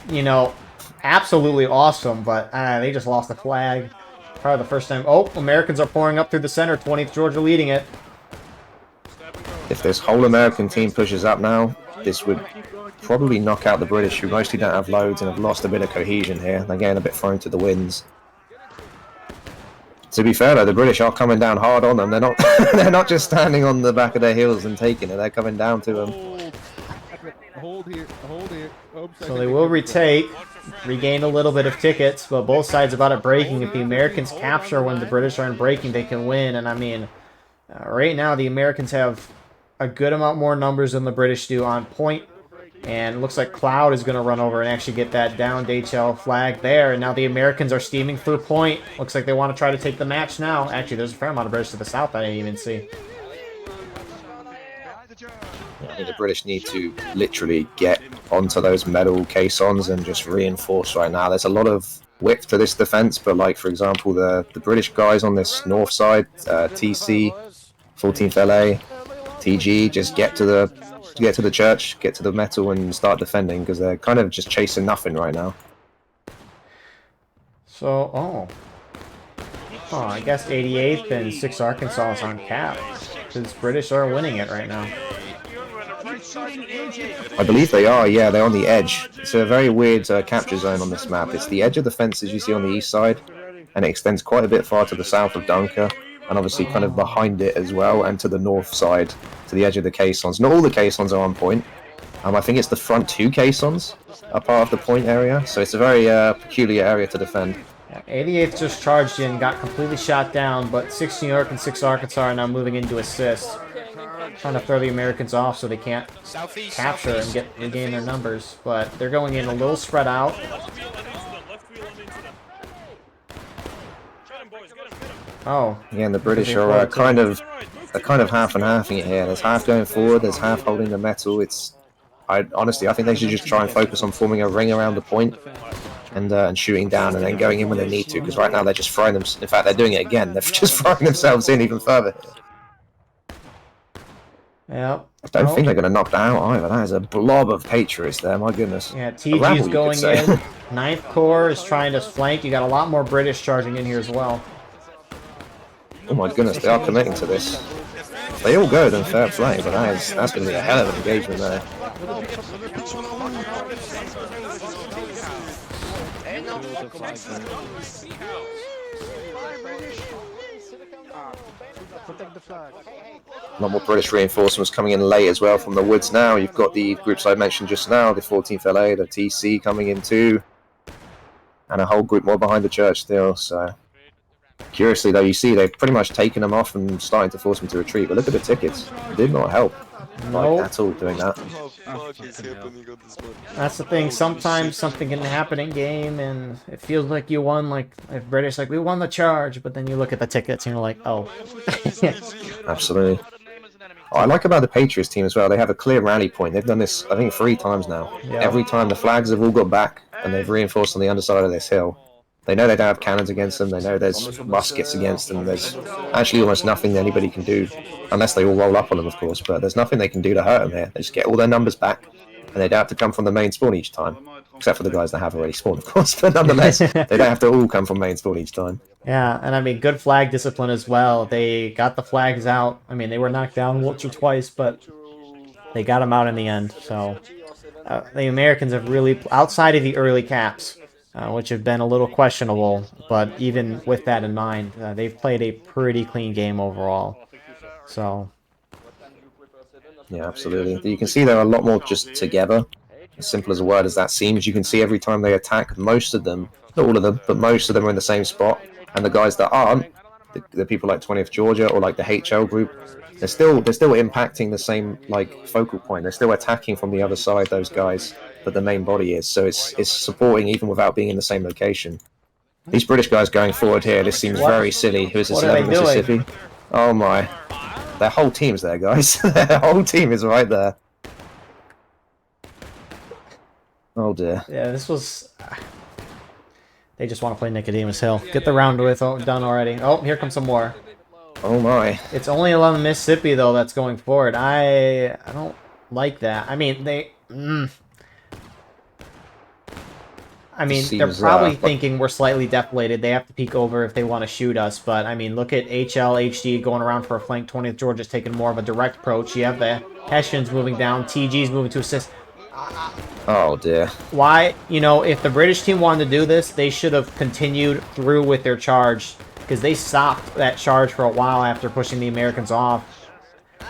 You know, absolutely awesome, but they just lost the flag. Probably the first time. Oh, Americans are pouring up through the center. 20th Georgia leading it. If this whole American team pushes up now, this would probably knock out the British, who mostly don't have loads and have lost a bit of cohesion here. They're getting a bit thrown to the winds. To be fair though, the British are coming down hard on them. They're not they're not just standing on the back of their heels and taking it. They're coming down to them. Hold here. Oops, So they will retake, regain a little bit of tickets, but both sides about it breaking. If the Americans capture when the British aren't breaking, they can win. And I mean, right now the Americans have a good amount more numbers than the British do on point. And it looks like Cloud is going to run over and actually get that down HL flag there. And now the Americans are steaming through point. Looks like they want to try to take the match now. Actually, there's a fair amount of British to the south I didn't even see. I think the British need to literally get onto those metal caissons and just reinforce right now. There's a lot of width to this defense, but like, for example, the British guys on this north side, TC, 14th LA, TG, just get to the church, get to the metal and start defending, because they're kind of just chasing nothing right now. So, I guess 88th and 6 Arkansas is on cap, because British are winning it right now. I believe they are, yeah, they're on the edge. It's a very weird capture zone on this map. It's the edge of the fences you see on the east side, and it extends quite a bit far to the south of Dunker, and obviously kind of behind it as well, and to the north side, to the edge of the caissons. Not all the caissons are on point. I think it's the front 2 caissons are part of the point area, so it's a very peculiar area to defend. 88th just charged in, got completely shot down, but 6 New York and 6 Arkansas are now moving into assist. Trying to throw the Americans off so they can't capture and regain their numbers, but they're going in a little spread out. Oh. Yeah, and the British are kind of half and halving it here. There's half going forward, there's half holding the metal. Honestly, I think they should just try and focus on forming a ring around the point and shooting down and then going in when they need to, because right now they're just throwing them. In fact, they're doing it again. They're just throwing themselves in even further. Yep. I don't think they're going to knock that out either. That is a blob of Patriots there, my goodness. Yeah, TG is going in. 9th Corps is trying to flank. You got a lot more British charging in here as well. Oh my goodness, they are committing to this. If they all go, then fair play, but that's going to be a hell of an engagement there. A lot more British reinforcements coming in late as well from the woods now. You've got the groups I mentioned just now, the 14th LA, the TC coming in too. and a whole group more behind the church still. So curiously though, you see they've pretty much taken them off and starting to force them to retreat. But look at the tickets; it did not help Nope. at all doing that. That's the thing. Sometimes something can happen in game, and it feels like you won. Like if British, like we won the charge, but then you look at the tickets and you're like, oh. Absolutely. Oh, I like about the Patriots team as well. They have a clear rally point. They've done this, I think, 3 times now. Yeah. Every time the flags have all got back, and they've reinforced on the underside of this hill. They know they don't have cannons against them. They know there's muskets against them. There's actually almost nothing that anybody can do, unless they all roll up on them, of course. But there's nothing they can do to hurt them here. They just get all their numbers back, and they don't have to come from the main spawn each time. Except for the guys that have already spawned, of course. But nonetheless, they don't have to all come from main spawn each time. Yeah, and I mean, good flag discipline as well. They got the flags out. I mean, they were knocked down once or twice, but they got them out in the end. So the Americans have really, outside of the early caps, which have been a little questionable, but even with that in mind, they've played a pretty clean game overall. So yeah, absolutely. You can see they're a lot more just together. As simple as a word as that seems, you can see every time they attack, most of them, not all of them, but most of them are in the same spot. And the guys that aren't, the people like 20th Georgia or like the HL group, they're still impacting the same like focal point. They're still attacking from the other side, those guys, but the main body is. So it's supporting even without being in the same location. These British guys going forward here, this seems very silly. Who is this? 11 Mississippi? Oh my. Their whole team's there, guys. Their whole team is right there. Oh dear. yeah, this was. They just want to play Nicodemus Hill. Get the round done already. Oh, here comes some more. Oh my. It's only 11 Mississippi though that's going forward. I don't like that. I mean they. I mean they're probably thinking we're slightly deflated. They have to peek over if they want to shoot us. But I mean look at HL HD going around for a flank. 20th Georgia's taking more of a direct approach. You have the Hessians moving down. TG's moving to assist. Oh dear. Why? You know, if the British team wanted to do this, they should have continued through with their charge, because they stopped that charge for a while after pushing the Americans off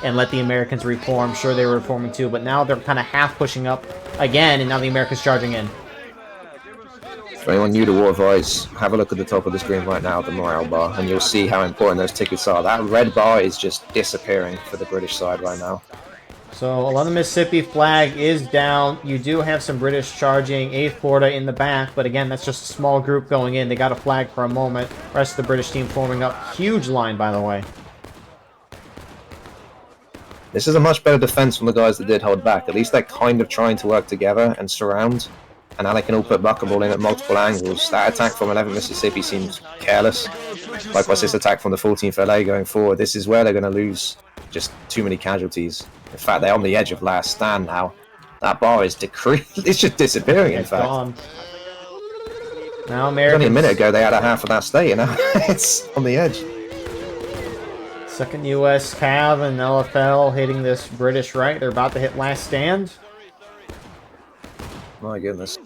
and let the Americans reform. Sure, they were reforming too, but now they're kind of half pushing up again, and now the Americans charging in. For anyone new to War of Ice, have a look at the top of the screen right now, the morale bar, and you'll see how important those tickets are. That red bar is just disappearing for the British side right now. So 11 Mississippi flag is down. You do have some British charging 8th Florida in the back, but again, that's just a small group going in. They got a flag for a moment. Rest of the British team forming up. Huge line, by the way. This is a much better defense from the guys that did hold back. At least they're kind of trying to work together and surround, and now they can all put bucketball in at multiple angles. That attack from 11 Mississippi seems careless. Likewise, this attack from the 14th LA going forward. This is where they're going to lose just too many casualties. In fact, they're on the edge of last stand now. That bar is decreased. It's just disappearing, in fact. Gone. Now Americans... Only a minute ago they had a half of that state, and now it's on the edge. Second U.S. Cav and LFL hitting this British right. They're about to hit last stand. My goodness.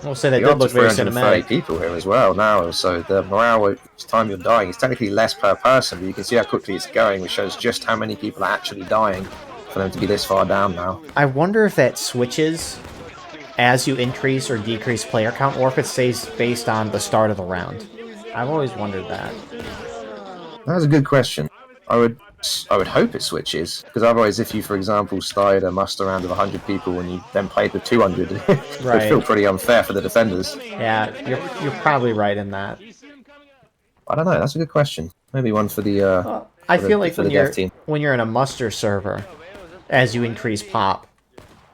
We'll say that did look very cinematic. People here as well now, so the morale each time you're dying is technically less per person, but you can see how quickly it's going, which shows just how many people are actually dying for them to be this far down now. I wonder if that switches as you increase or decrease player count, or if it stays based on the start of the round. I've always wondered that. That's a good question. I would hope it switches, because otherwise if you, for example, started a muster round of 100 people and you then played with 200, it would feel pretty unfair for the defenders. Yeah, you're probably right in that. I don't know, that's a good question. Maybe one for the I feel like when you're in a muster server, as you increase pop,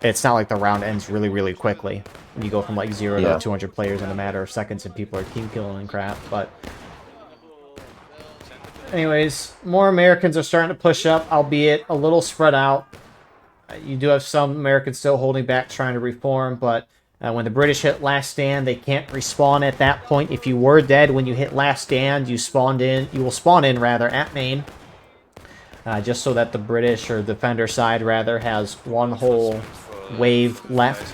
it's not like the round ends really, really quickly. You go from like 0 to 200 players in a matter of seconds and people are team killing and crap, but... Anyways, more Americans are starting to push up, albeit a little spread out. You do have some Americans still holding back, trying to reform, but when the British hit last stand, they can't respawn at that point. If you were dead when you hit last stand, you will spawn in rather at main, just so that the British or defender side rather has one whole wave left.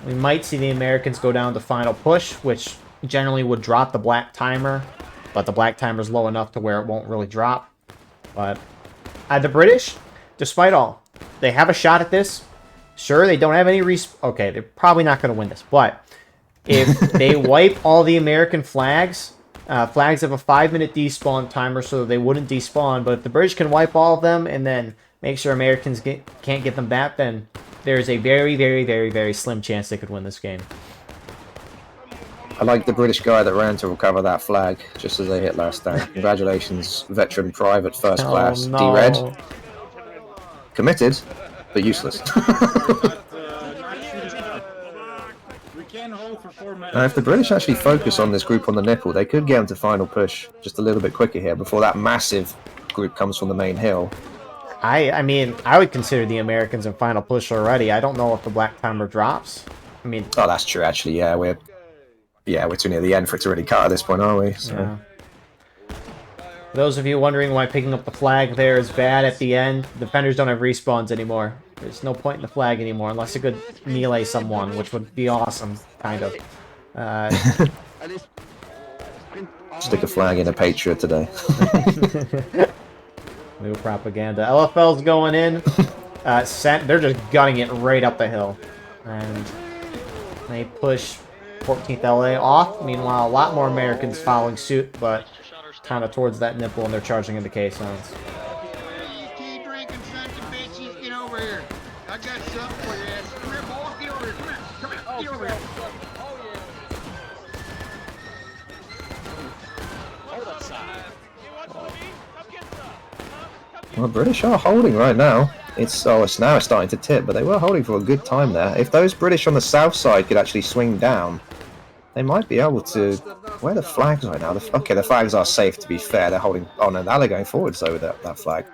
We might see the Americans go down to final push, which generally would drop the black timer, but the black timer is low enough to where it won't really drop. But the British, despite all, they have a shot at this. Sure, they don't have any okay, they're probably not going to win this, but if they wipe all the American flags, flags have a 5-minute despawn timer, so they wouldn't despawn, but if the British can wipe all of them and then make sure Americans can't get them back, then there's a very, very, very, very slim chance they could win this game. I like the British guy that ran to recover that flag just as they hit last time. Congratulations, veteran private first class, no. D-Red. Committed, but useless. Now, if the British actually focus on this group on the nipple, they could get them to final push just a little bit quicker here before that massive group comes from the main hill. I mean, I would consider the Americans in final push already. I don't know if the black timer drops. I mean... Oh, that's true, actually, yeah. We're too near the end for it to really cut at this point, aren't we? So. Yeah. For those of you wondering why picking up the flag there is bad at the end, defenders don't have respawns anymore. There's no point in the flag anymore unless you could melee someone, which would be awesome, kind of. Stick a flag in a Patriot today. New propaganda. LFL's going in. They're just gunning it right up the hill. And they push 14th LA off. Meanwhile, a lot more Americans following suit, but kind of towards that nipple, and they're charging into K-Zones. Keep drinking, sons of bitches. Get over here. I got something for your ass. Come here, boy. Get over here. Come here. Come here. Get over here. Well, British are holding right now. It's now starting to tip, but they were holding for a good time there. If those British on the south side could actually swing down, they might be able to... Where are the flags right now? Okay, the flags are safe, to be fair. They're holding... Oh, no, now they're going forwards, though, with that flag.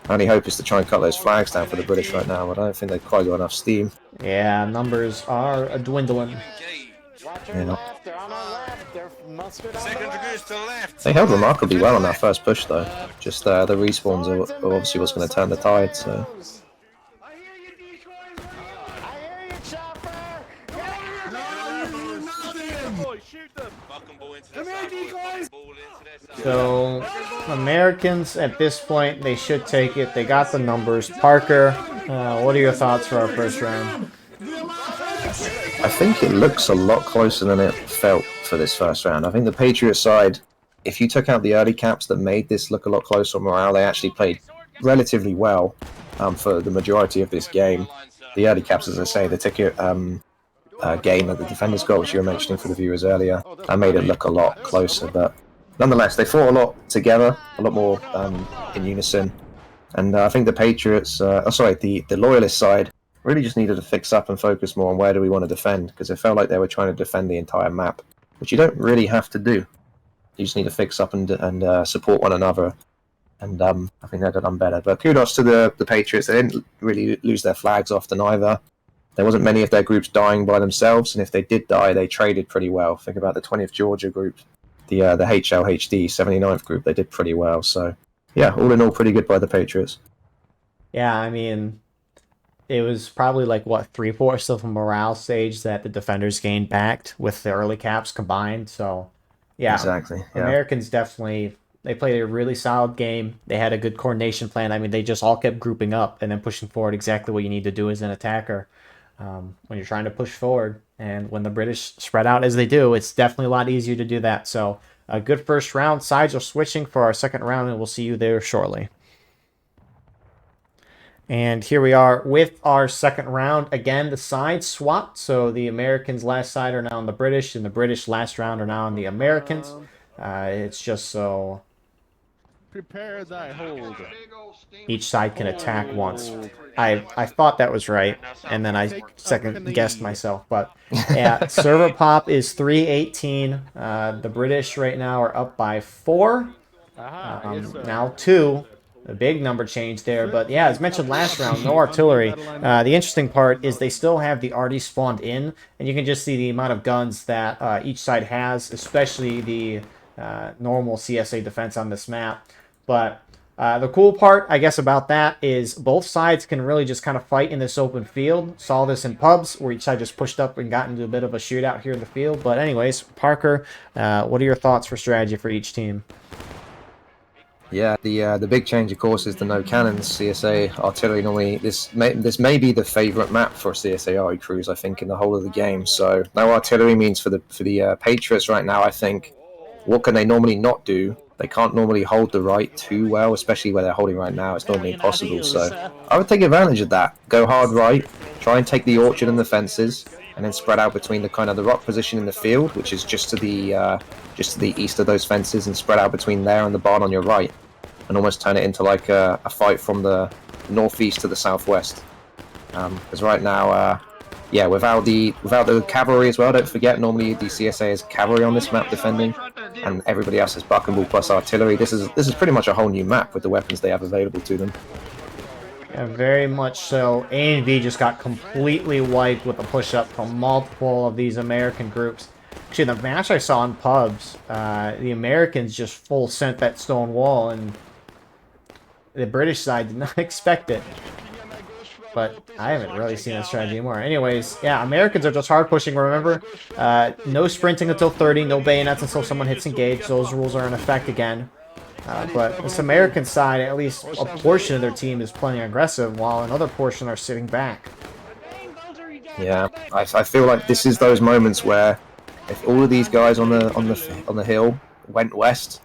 My only hope is to try and cut those flags down for the British right now, but I don't think they've quite got enough steam. Yeah, numbers are dwindling. Yeah. Second goes to left. They held remarkably well on that first push, though. Just the respawns are obviously what's going to turn the tide, so... So, Americans, at this point, they should take it. They got the numbers. Parker, what are your thoughts for our first round? I think it looks a lot closer than it felt for this first round. I think the Patriot side, if you took out the early caps that made this look a lot closer on morale, they actually played relatively well for the majority of this game. The early caps, as I say, the ticket game that the defenders got, which you were mentioning for the viewers earlier, that made it look a lot closer. But nonetheless, they fought a lot together, a lot more in unison. And I think the Patriots, the Loyalist side, really just needed to fix up and focus more on where do we want to defend, because it felt like they were trying to defend the entire map, which you don't really have to do. You just need to fix up and support one another, and I think they'd have done better. But kudos to the Patriots. They didn't really lose their flags often either. There wasn't many of their groups dying by themselves, and if they did die, they traded pretty well. Think about the 20th Georgia group, the HLHD 79th group. They did pretty well. So yeah, all in all, pretty good by the Patriots. Yeah, I mean, it was probably like, what, 3/4 of a morale stage that the defenders gained back with the early caps combined. So, yeah. Exactly. Yeah. Americans definitely, they played a really solid game. They had a good coordination plan. I mean, they just all kept grouping up and then pushing forward exactly what you need to do as an attacker when you're trying to push forward. And when the British spread out as they do, it's definitely a lot easier to do that. So, a good first round. Sides are switching for our second round, and we'll see you there shortly. And here we are with our second round. Again, the sides swapped. So the Americans last side are now on the British, and the British last round are now on the Americans. It's just so Prepare thy hold. each side can attack once. I thought that was right, and then I second guessed myself. But yeah, server pop is 318. The British right now are up by 4. Now 2. A big number change there, but yeah, as mentioned last round, no artillery. The interesting part is they still have the already spawned in, and you can just see the amount of guns that each side has, especially the normal CSA defense on this map. But the cool part, I guess, about that is both sides can really just kind of fight in this open field. Saw this in pubs, where each side just pushed up and got into a bit of a shootout here in the field. But anyways, Parker, what are your thoughts for strategy for each team? Yeah, the big change, of course, is the no cannons. CSA artillery normally this may be the favourite map for CSA arty crews, I think, in the whole of the game. So no artillery means for the Patriots right now. I think what can they normally not do? They can't normally hold the right too well, especially where they're holding right now. It's normally impossible. So I would take advantage of that. Go hard right, try and take the orchard and the fences, and then spread out between the kind of the rock position in the field, which is just to the east of those fences, and spread out between there and the barn on your right, and almost turn it into like a fight from the northeast to the southwest. Because right now, yeah, without the cavalry as well. Don't forget, normally the CSA is cavalry on this map defending, and everybody else is buck and ball plus artillery. This is pretty much a whole new map with the weapons they have available to them. Yeah, very much so. A and V just got completely wiped with a push-up from multiple of these American groups. Actually, the match I saw in pubs, the Americans just full sent that stone wall, and the British side did not expect it. But I haven't really seen that strategy anymore. Anyways, yeah, Americans are just hard pushing, remember? No sprinting until 30, no bayonets until someone hits engage. Those rules are in effect again. But this American side, at least a portion of their team is playing aggressive, while another portion are sitting back. Yeah, I feel like this is those moments where if all of these guys on the hill went west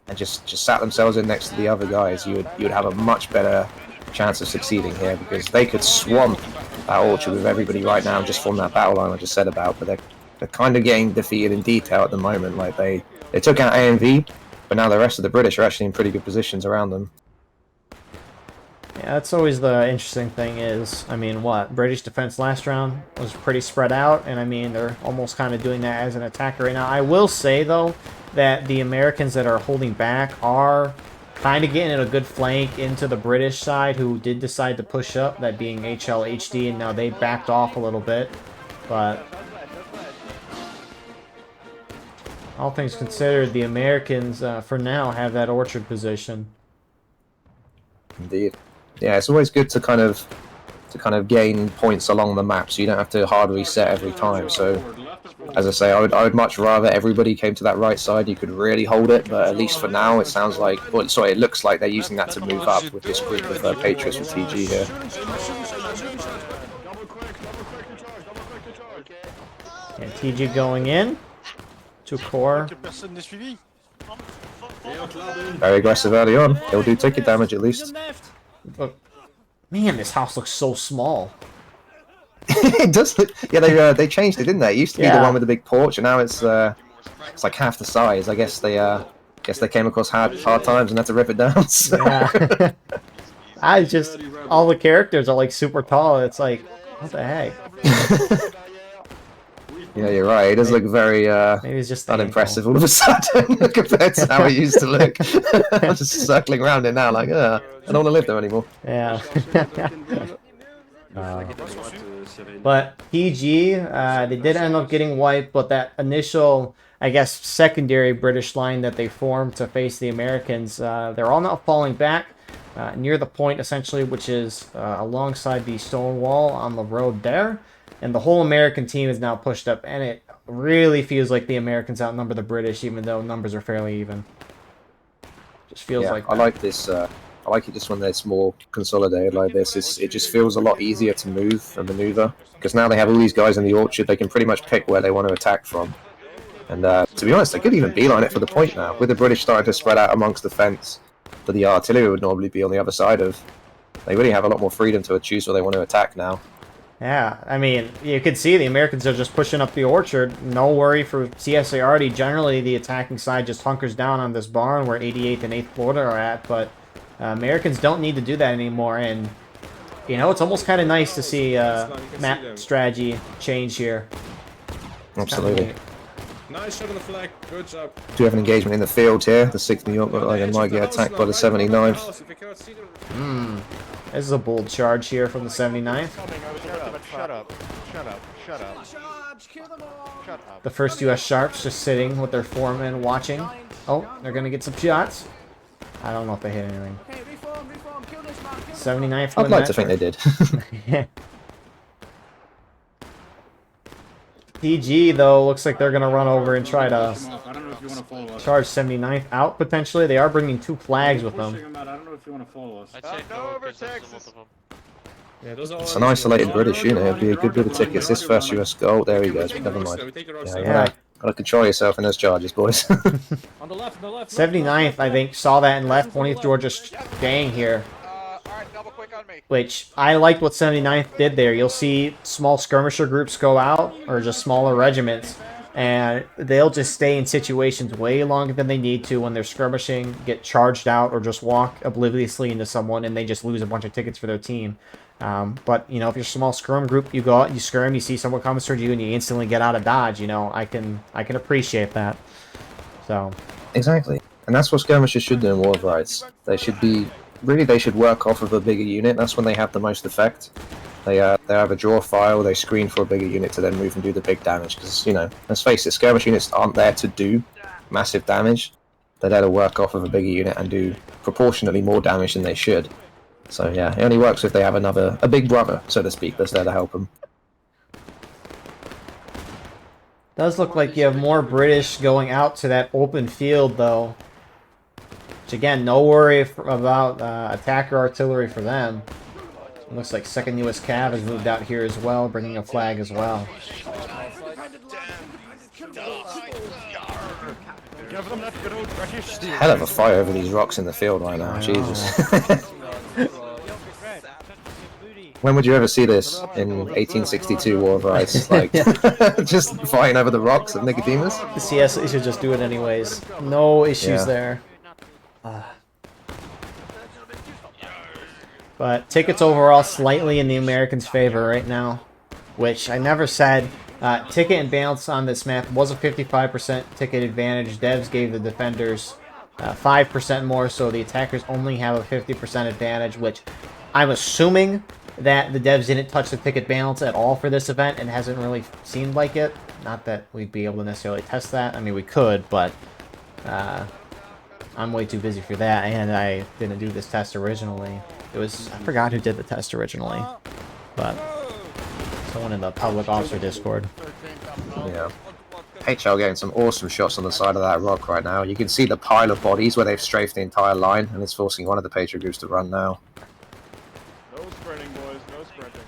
and just sat themselves in next to the other guys, you would have a much better chance of succeeding here, because they could swamp that orchard with everybody right now just from that battle line I just said about. But they're kind of getting defeated in detail at the moment. Like they took out AMV, but now the rest of the British are actually in pretty good positions around them. Yeah, that's always the interesting thing is, I mean, what? British defense last round was pretty spread out, and I mean, they're almost kind of doing that as an attacker right now. I will say, though, that the Americans that are holding back are kind of getting a good flank into the British side, who did decide to push up, that being HLHD, and now they backed off a little bit. But all things considered, the Americans, for now, have that orchard position. Indeed. Yeah, it's always good to kind of gain points along the map, so you don't have to hard reset every time. So, as I say, I would much rather everybody came to that right side. You could really hold it, but at least for now, it sounds like, well, sorry, it looks like they're using that to move up with this group of Patriots with TG here. And TG going in to core. Very aggressive early on. He'll do ticket damage at least. Look, man, this house looks so small. It does look. Yeah, they changed it, didn't they? It used to be the one with the big porch, and now it's like half the size. I guess they came across hard times and had to rip it down. So. Yeah. All the characters are like super tall. It's like, what the heck? Yeah, you're right. It does look very maybe it's just unimpressive all of a sudden compared to how it used to look. I'm just circling around it now, like, I don't want to live there anymore. Yeah. But PG, they did end up getting wiped, but that initial, I guess, secondary British line that they formed to face the Americans, they're all now falling back near the point, essentially, which is alongside the stone wall on the road there. And the whole American team is now pushed up, and it really feels like the Americans outnumber the British, even though numbers are fairly even. Just feels like that. I like this. I like it just when it's more consolidated like this. It just feels a lot easier to move and maneuver, because now they have all these guys in the orchard. They can pretty much pick where they want to attack from. And to be honest, they could even beeline it for the point now, with the British starting to spread out amongst the fence that the artillery would normally be on the other side of. They really have a lot more freedom to choose where they want to attack now. Yeah, I mean, you can see the Americans are just pushing up the orchard. No worry for CSA arty. Generally, the attacking side just hunkers down on this barn where 88th and 8th Florida are at, but Americans don't need to do that anymore, and, you know, it's almost kind of nice to see map strategy change here. Absolutely. Nice shot on the flag. Good job. Do have an engagement in the field here. The 6th New York look like they might get attacked by the 79th. This is a bold charge here from the 79th. Shut up. Shut up. Shut up. Shut up. The first U.S. Sharps just sitting with their foremen watching. Oh, they're going to get some shots. I don't know if they hit anything. 79th. I'd like to think they did. PG, though, looks like they're going to run over and try to if you want to follow us. Charge 79th out potentially. They are bringing 2 flags with them. Pushing them out. I don't know if you want to follow us. I'd say no no, because there's a lot overtaxes. of them. Yeah, those are It's an isolated British unit. It'd be a good bit of tickets. This first US goal. There he goes. Never mind. Yeah, Yeah. gotta control yourself in those charges, boys. On the left, 79th, I think, saw that and left. 20th Georgia staying here. Alright, double quick on me. Which I liked what 79th did there. You'll see small skirmisher groups go out, or just smaller regiments, and they'll just stay in situations way longer than they need to when they're skirmishing, get charged out, or just walk obliviously into someone and they just lose a bunch of tickets for their team. But, you know, if you're a small skirm group, you go out, you skirm, you see someone coming towards you, and you instantly get out of dodge, you know, I can appreciate that. So. Exactly. And that's what skirmishers should do in War of Rights. They should be... Really, they should work off of a bigger unit. That's when they have the most effect. They either draw fire or they screen for a bigger unit to then move and do the big damage. Because, you know, let's face it, skirmish units aren't there to do massive damage. They're there to work off of a bigger unit and do proportionately more damage than they should. So, yeah, it only works if they have a big brother, so to speak, that's there to help them. Does look like you have more British going out to that open field, though. Which, again, no worry about attacker artillery for them. It looks like 2nd U.S. Cav has moved out here as well, bringing a flag as well. Hell of a fight over these rocks in the field right now, Jesus. When would you ever see this in 1862 War of Rights? Like, just fighting over the rocks of Nicodemus? The CS should just do it anyways. No issues there. But tickets overall slightly in the Americans' favor right now, which I never said. Ticket and balance on this map was a 55% ticket advantage. Devs gave the defenders 5% more, so the attackers only have a 50% advantage, which I'm assuming that the devs didn't touch the ticket balance at all for this event and hasn't really seemed like it. Not that we'd be able to necessarily test that. I mean, we could, but I'm way too busy for that, and I didn't do this test originally. It was, I forgot who did the test originally, but someone in the public officer Discord. Yeah. HL getting some awesome shots on the side of that rock right now. You can see the pile of bodies where they've strafed the entire line, and it's forcing one of the Patriot groups to run now. No sprinting, boys, no sprinting.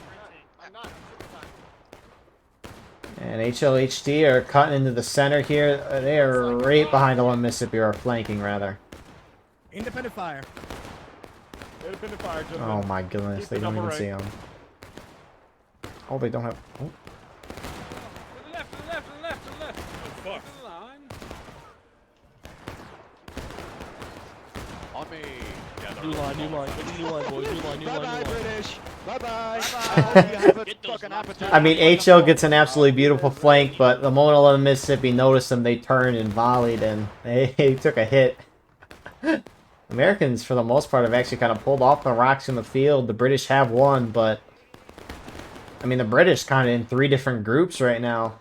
And HLHD are cutting into the center here. They are right behind the one Mississippi, or flanking rather. Independent fire. Independent fire, gentlemen. Oh my goodness, they don't even see him. Oh, they don't have... Oh. To the left, to the left, to the left, to the left. Oh, fuck. On me. Yeah, New line, boys. New line, Bye-bye, British. Bye-bye. I hope you have a fucking appetite. I mean, HL gets an absolutely beautiful flank, but the moment 11 Mississippi noticed them, they turned and volleyed, and they took a hit. Americans, for the most part, have actually kind of pulled off the rocks in the field. The British have won, but... I mean, the British kind of in 3 different groups right now.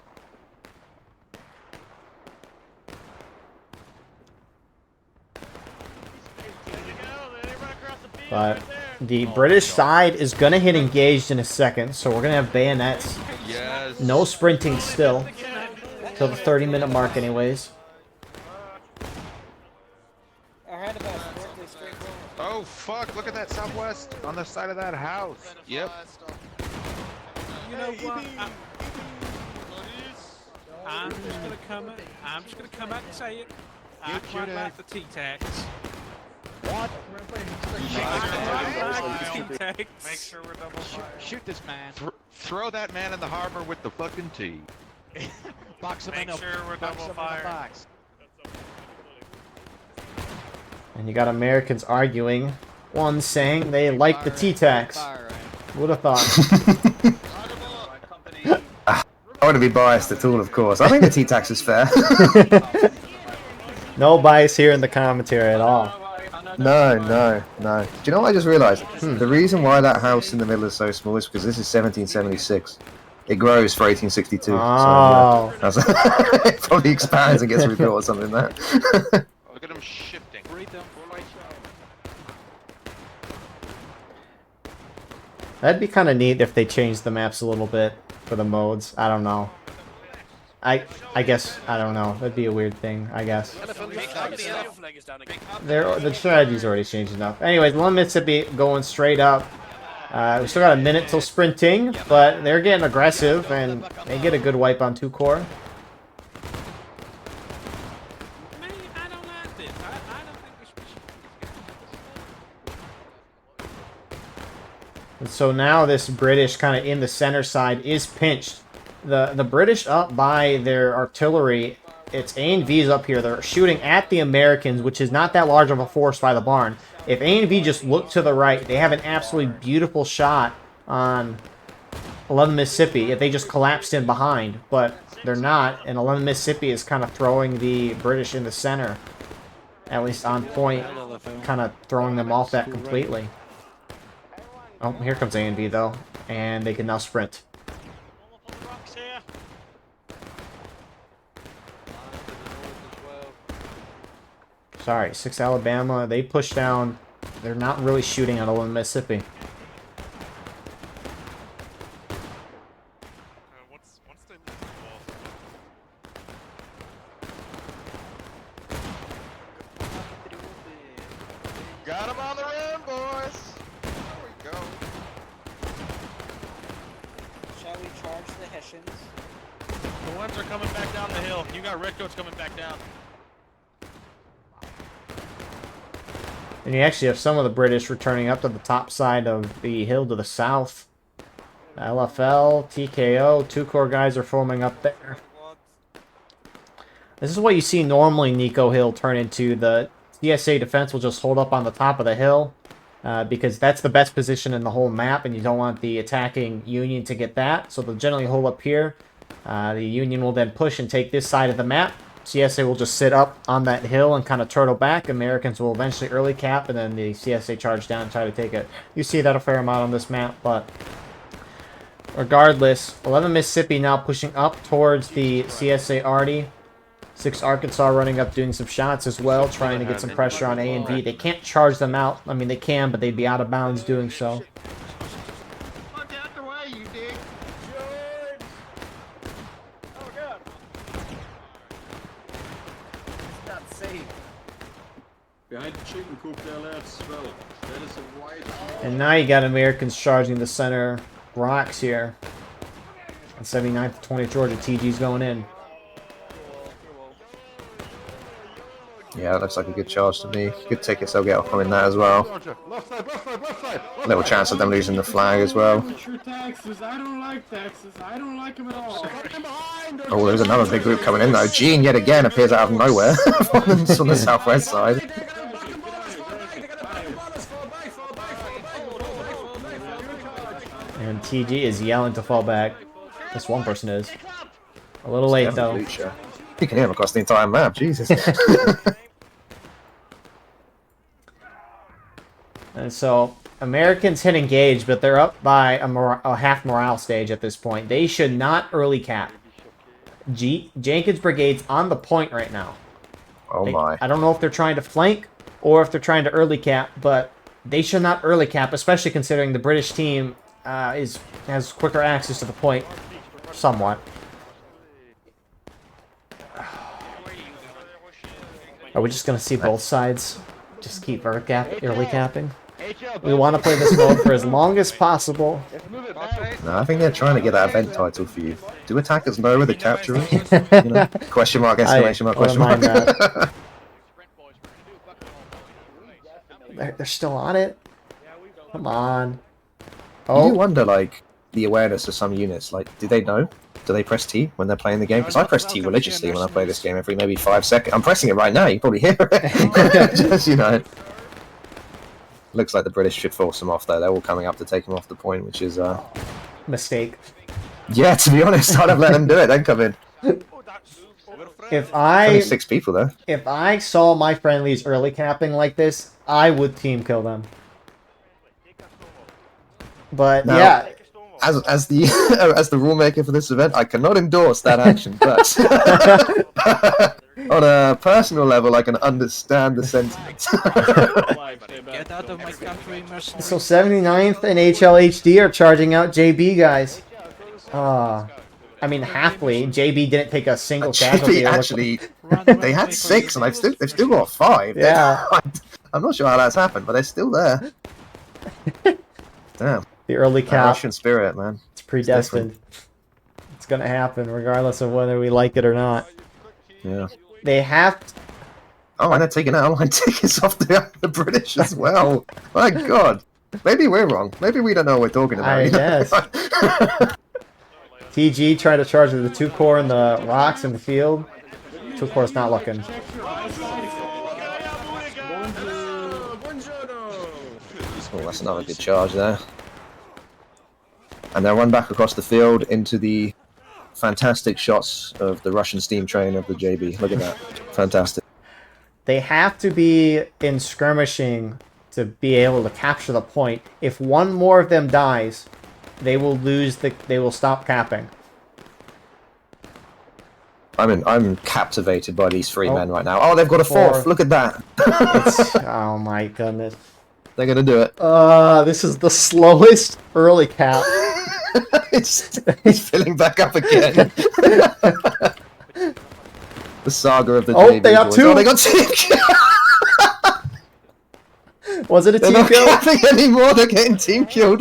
But the British side is going to hit engaged in a second, so we're going to have bayonets. Yes. No sprinting still. Till the 30-minute mark anyways. Oh, fuck, look at that southwest on the side of that house. Yep. You know what? I'm just gonna come out and say it. I quite like the T-Tax. What? Make sure we're double fire. Shoot this man. Throw that man in the harbor with the fucking tea. Box him in a box. And you got Americans arguing. One saying they like the T-Tax. Would have thought. I want to be biased at all, of course. I think the T-Tax is fair. No bias here in the commentary at all. No. Do you know what I just realised? The reason why that house in the middle is so small is because this is 1776. It grows for 1862. Oh. So, it probably expands and gets rebuilt or something like that. Look at him shifting. That'd be kind of neat if they changed the maps a little bit for the modes. I don't know. I guess, I don't know. That'd be a weird thing, I guess. The strategy's already changed enough. Anyways, 1 Mississippi going straight up. We still got a minute till sprinting, but they're getting aggressive, and they get a good wipe on 2 core. Man, I don't like this. I don't think we should. And so now this British kind of in the center side is pinched. The British up by their artillery. It's A and V's up here. They're shooting at the Americans, which is not that large of a force by the barn. If A and V just look to the right, they have an absolutely beautiful shot on 11 Mississippi if they just collapsed in behind. But they're not, and 11 Mississippi is kind of throwing the British in the center. At least on point, kind of throwing them off that completely. Oh, here comes A and V though, and they can now sprint. Sorry, 6 Alabama, they push down. They're not really shooting at 11 Mississippi. Got him on the run, boys. There we go. Shall we charge the Hessians? The ones are coming back down the hill. You got redcoats coming back down. And you actually have some of the British returning up to the top side of the hill to the south. LFL, TKO, 2 core guys are forming up there. This is what you see normally Nico Hill turn into. The CSA defense will just hold up on the top of the hill because that's the best position in the whole map, and you don't want the attacking Union to get that. So they'll generally hold up here. The Union will then push and take this side of the map. CSA will just sit up on that hill and kind of turtle back. Americans will eventually early cap, and then the CSA charge down and try to take it. You see that a fair amount on this map, but regardless, 11 Mississippi now pushing up towards the CSA Arty. 6 Arkansas running up doing some shots as well, trying to get some pressure on A and V. They can't charge them out. I mean, they can, but they'd be out of bounds doing so. Look out the way, you dig. Oh god. It's not safe. Behind the chicken coop there, lads, as well. That is a white... And now you got Americans charging the center rocks here. On 79th to 20 Georgia, TG's going in. Yeah, that looks like a good charge to me. Good tickets they'll get off coming that as well. Left side, left side, left side! Little chance of them losing the flag as well. Your taxes, I don't like taxes. I don't like them at all. Oh, there's another big group coming in though. Gene yet again appears out of nowhere from the southwest side. And TG is yelling to fall back. This one person is. A little late though. Lucha. You can hear him across the entire map, Jesus. And so Americans hit engage, but they're up by a half morale stage at this point. They should not early cap. Jenkins Brigade's on the point right now. Oh my. I don't know if they're trying to flank or if they're trying to early cap, but they should not early cap, especially considering the British team has quicker access to the point, somewhat. Are we just gonna see both sides just keep early capping? We want to play this mode for as long as possible. No, I think they're trying to get that event title for you. Do attackers know where the capture is? You know, question mark, exclamation mark, question mark. They're still on it? Come on. You wonder, like, the awareness of some units. Like, do they know? Do they press T when they're playing the game? Because I press T religiously when I play this game every maybe 5 seconds. I'm pressing it right now, you can probably hear it. Just, you know. Looks like the British should force them off, though. They're all coming up to take them off the point, which is... Mistake. Yeah, to be honest, I'd have let them do it, then come in. If I... Only 6 people, though. If I saw my friendlies early capping like this, I would team kill them. But, Now, yeah... As the as the rule maker for this event, I cannot endorse that action, but on a personal level, I can understand the sentiment. Get out of my country, mercenary. So 79th and HLHD are charging out JB, guys. I mean, halfly. JB didn't take a single casualty. JB actually, they had 6, and they've still got 5. Yeah. I'm not sure how that's happened, but they're still there. Damn. The early That cap. Russian spirit, man. It's predestined. It's gonna happen regardless of whether we like it or not. Yeah. They have. Oh, and they're taking airline tickets off the British as well. My God. Maybe we're wrong. Maybe we don't know what we're talking about. I guess. TG tried to charge with the 2-core and the rocks in the field. 2-core's not looking. Oh, that's another good charge there. And they'll run back across the field into the fantastic shots of the Russian steam train of the JB. Look at that. Fantastic. They have to be in skirmishing to be able to capture the point. If one more of them dies, they will lose they will stop capping. I'm captivated by these 3 men right now. Oh, they've got a 4th. Look at that. Oh my goodness. They're gonna do it. This is the slowest early cap. It's filling back up again. The saga of the JB they got boys. 2. Oh, they got 2. Was it a They're team not kill? capping anymore. They're getting team killed.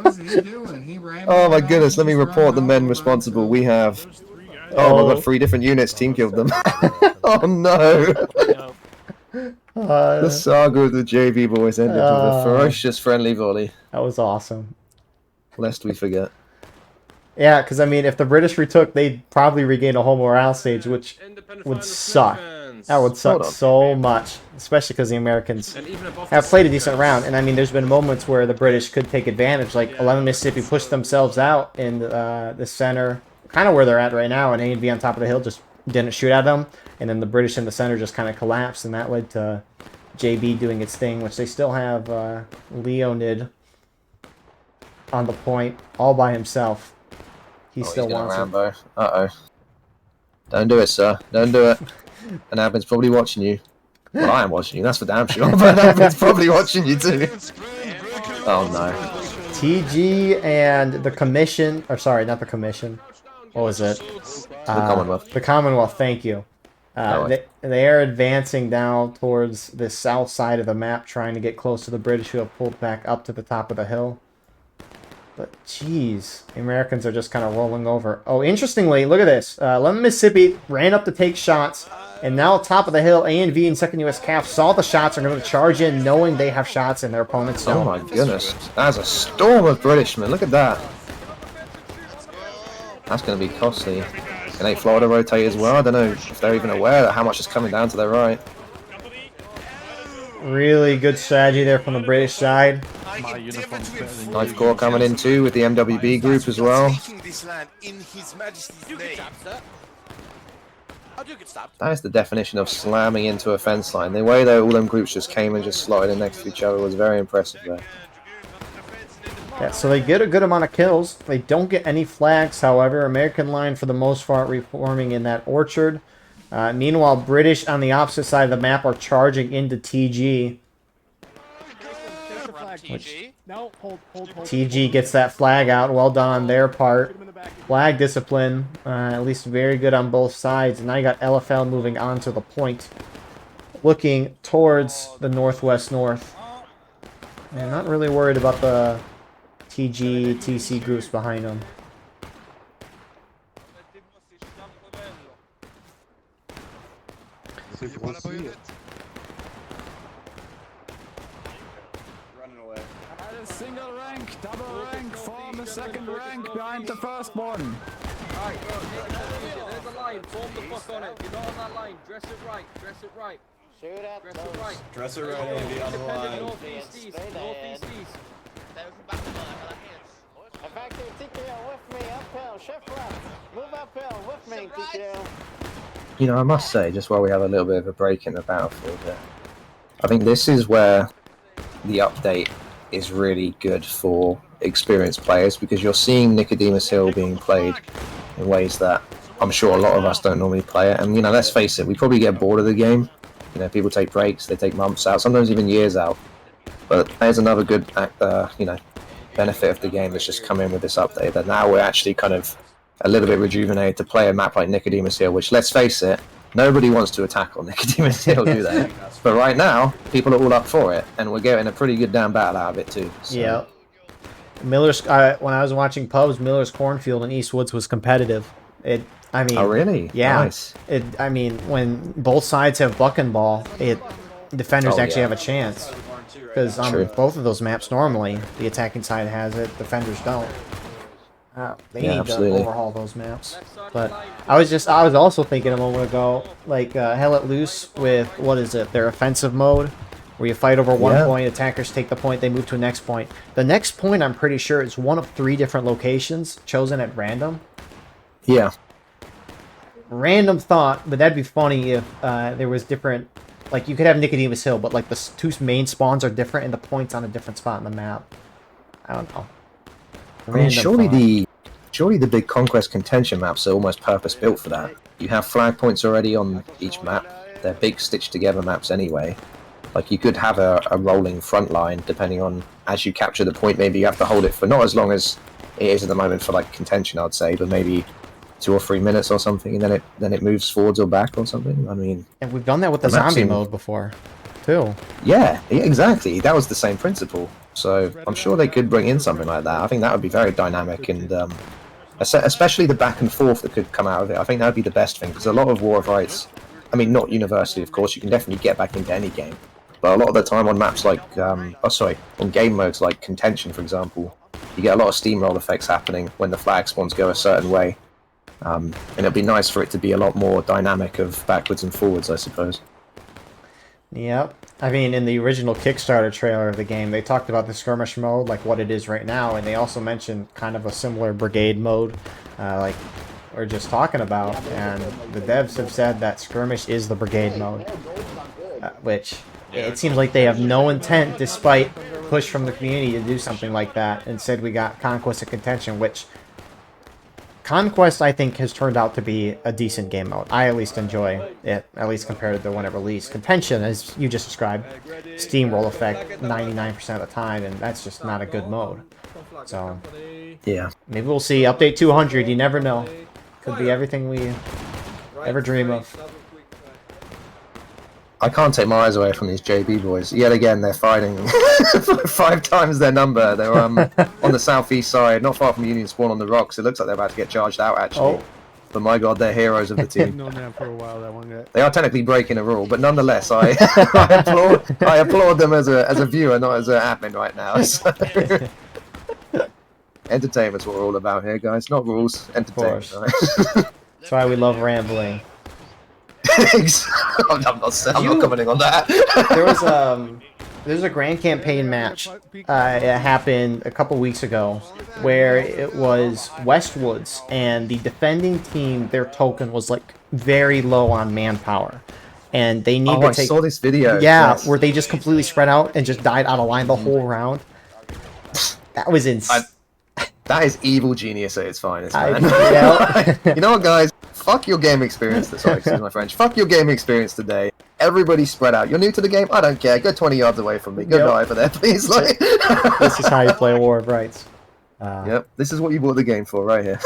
What's he doing? He ran Oh my back, goodness, let me he's report the running men all responsible. over. We have... Oh my God, 3 different units team killed them. Oh no! The saga of the JV boys ended with a ferocious friendly volley. That was awesome. Lest we forget. Yeah, because I mean, if the British retook, they'd probably regain a whole morale stage, which would suck. That would suck so much, especially because the Americans have played a decent round. And I mean, there's been moments where the British could take advantage, like 11 Mississippi pushed themselves out in the center, kind of where they're at right now, and A&V on top of the hill just didn't shoot at them. And then the British in the center just kind of collapsed, and that led to JB doing its thing, which they still have Leonid on the point all by himself. He still wants it. Rambo. Uh-oh. Don't do it, sir. Don't do it. And Abin's probably watching you. Well, I am watching you, that's for damn sure. But Abin's probably watching you too. Oh no. TG and the Commission, or sorry, not the Commission. What was it? The Commonwealth. The Commonwealth, thank you. They are advancing down towards the south side of the map, trying to get close to the British, who have pulled back up to the top of the hill. But, jeez, the Americans are just kind of rolling over. Oh, interestingly, look at this. 11 Mississippi ran up to take shots, and now top of the hill, A&V and 2nd U.S. CAF saw the shots and are going to charge in, knowing they have shots and their opponents don't. Oh my goodness. That's a storm of Britishmen. Look at that. That's going to be costly. Can 8 Florida rotate as well? I don't know if they're even aware of how much is coming down to their right. Really good strategy there from the British side. 9th Corps coming in too with the MWB group as well. That is the definition of slamming into a fence line. The way that all them groups just came and just slotted in next to each other was very impressive there. Yeah, so they get a good amount of kills. They don't get any flags, however. American line, for the most part, reforming in that orchard. Meanwhile, British on the opposite side of the map are charging into TG. No, hold. TG gets that flag out. Well done on their part. Flag discipline, at least very good on both sides. And now you got LFL moving on to the point, looking towards the northwest north. And not really worried about the TG, TC groups behind them. Single rank, double rank, form a second rank behind the first one. Alright, there's a line, form the fuck on it. You're not on that line, dress it right, dress it right. Shoot at dress it right. Dress it right and be on the line. Northeast east, northeast east. In fact, TKO with me, uphill, shift left. Move uphill with me, TKO. You know, I must say, just while we have a little bit of a break in the battlefield there, I think this is where the update is really good for experienced players, because you're seeing Nicodemus Hill being played in ways that I'm sure a lot of us don't normally play it. And, you know, let's face it, we probably get bored of the game. You know, people take breaks, they take months out, sometimes even years out. But there's another good, you know, benefit of the game that's just come in with this update, that now we're actually kind of a little bit rejuvenated to play a map like Nicodemus Hill, which, let's face it, nobody wants to attack on Nicodemus Hill, do they? But right now, people are all up for it, and we're getting a pretty good damn battle out of it too. So. Yeah. Miller's when I was watching pubs, Miller's Cornfield in Eastwoods was competitive. I mean, oh really? Yeah. Nice. I mean, when both sides have buck and ball, defenders actually have a chance. Because on both of those maps, normally the attacking side has it, defenders don't. They need to overhaul those maps. But I was also thinking a moment ago, like Hell It Loose with what is it? Their offensive mode, where you fight over one point, attackers take the point, they move to a next point. The next point, I'm pretty sure, is one of 3 different locations chosen at random. Yeah. Random thought, but that'd be funny if there was different. Like, you could have Nicodemus Hill, but, like, the 2 main spawns are different and the point's on a different spot on the map. I don't know. I mean, surely the big Conquest Contention maps are almost purpose-built for that. You have flag points already on each map. They're big, stitched-together maps anyway. Like, you could have a rolling front line, depending on, as you capture the point, maybe you have to hold it for not as long as it is at the moment for, like, Contention, I'd say, but maybe 2 or 3 minutes or something, and then it moves forwards or back or something. I mean, and we've done that with the zombie mode before, too. Yeah, exactly. That was the same principle. So I'm sure they could bring in something like that. I think that would be very dynamic, and especially the back and forth that could come out of it. I think that would be the best thing, because a lot of War of Rights, I mean, not universally, of course. You can definitely get back into any game, but a lot of the time on maps like, on game modes like Contention, for example, you get a lot of steamroll effects happening when the flag spawns go a certain way. And it'd be nice for it to be a lot more dynamic of backwards and forwards, I suppose. Yep. I mean, in the original Kickstarter trailer of the game, they talked about the skirmish mode, like what it is right now, and they also mentioned kind of a similar brigade mode, like we're just talking about, and the devs have said that skirmish is the brigade mode, which it seems like they have no intent, despite push from the community, to do something like that. Instead, we got Conquest and Contention, which Conquest, I think, has turned out to be a decent game mode. I at least enjoy it, at least compared to when it released. Contention, as you just described, steamroll effect 99% of the time, and that's just not a good mode. So, yeah, maybe we'll see update 200. You never know. Could be everything we ever dream of. I can't take my eyes away from these JB boys. Yet again, they're fighting 5 times their number. They're on the southeast side, not far from Union Spawn on the rocks. It looks like they're about to get charged out, actually. Oh. But my god, they're heroes of the team. Known them for a while, that one guy. They are technically breaking a rule, but nonetheless, I applaud them as a viewer, not as an admin right now. So. Entertainment's what we're all about here, guys. Not rules, entertainment. Right? That's why we love rambling. I'm not commenting on that. There's a grand campaign match. It happened a couple weeks ago, where it was Westwoods, and the defending team, their token was like very low on manpower, and they need to take. I saw this video. Yeah, yes. Where they just completely spread out and just died out of line the whole round. That was insane. That is evil genius at its finest, man. You know what, guys? Fuck your game experience. Sorry, excuse my French. Fuck your game experience today. Everybody spread out. You're new to the game? I don't care. Go 20 yards away from me. Go die over there, please. Like... This is how you play War of Rights. Yep, this is what you bought the game for, right here.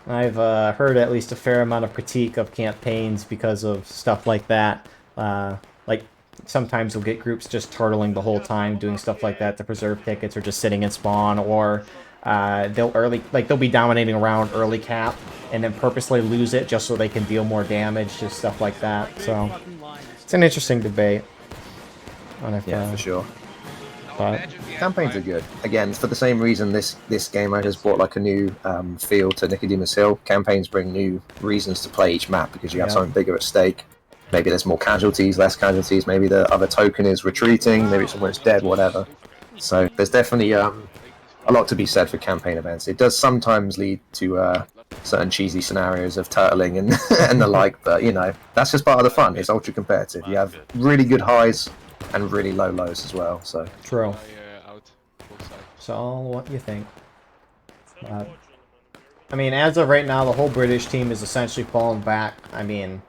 I've heard at least a fair amount of critique of campaigns because of stuff like that. Like, sometimes you'll get groups just turtling the whole time, doing stuff like that to preserve tickets, or just sitting in spawn, or they'll be dominating around early cap and then purposely lose it just so they can deal more damage, just stuff like that. So it's an interesting debate. Yeah, for sure. But campaigns are good. Again, for the same reason this game has brought like a new feel to Nicodemus Hill. Campaigns bring new reasons to play each map because you have something bigger at stake. Maybe there's more casualties, less casualties. Maybe the other token is retreating. Maybe someone's dead, whatever. So there's definitely a lot to be said for campaign events. It does sometimes lead to certain cheesy scenarios of turtling and and the like, but you know, that's just part of the fun. It's ultra competitive. You have really good highs and really low lows as well. So true. So what do you think? I mean, as of right now, the whole British team is essentially falling back. I mean,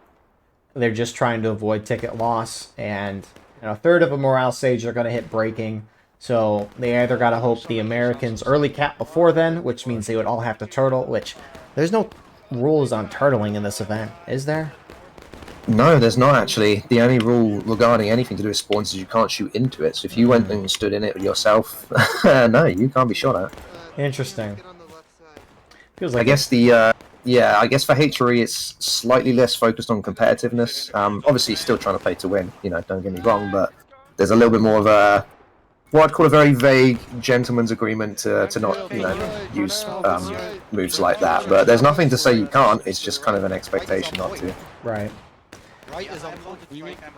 they're just trying to avoid ticket loss, and a third of a morale stage are going to hit breaking. So they either gotta hope the Americans early cap before then, which means they would all have to turtle, which there's no rules on turtling in this event, is there? No, there's not actually. The only rule regarding anything to do with spawns is you can't shoot into it. So if you went and stood in it yourself, no, you can't be shot at. Interesting. Feels like I guess I guess for H3 it's slightly less focused on competitiveness. Obviously still trying to play to win, you know, don't get me wrong, but there's a little bit more of a, what I'd call a very vague gentleman's agreement to not, you know, use moves like that. But there's nothing to say you can't, it's just kind of an expectation not to. Right.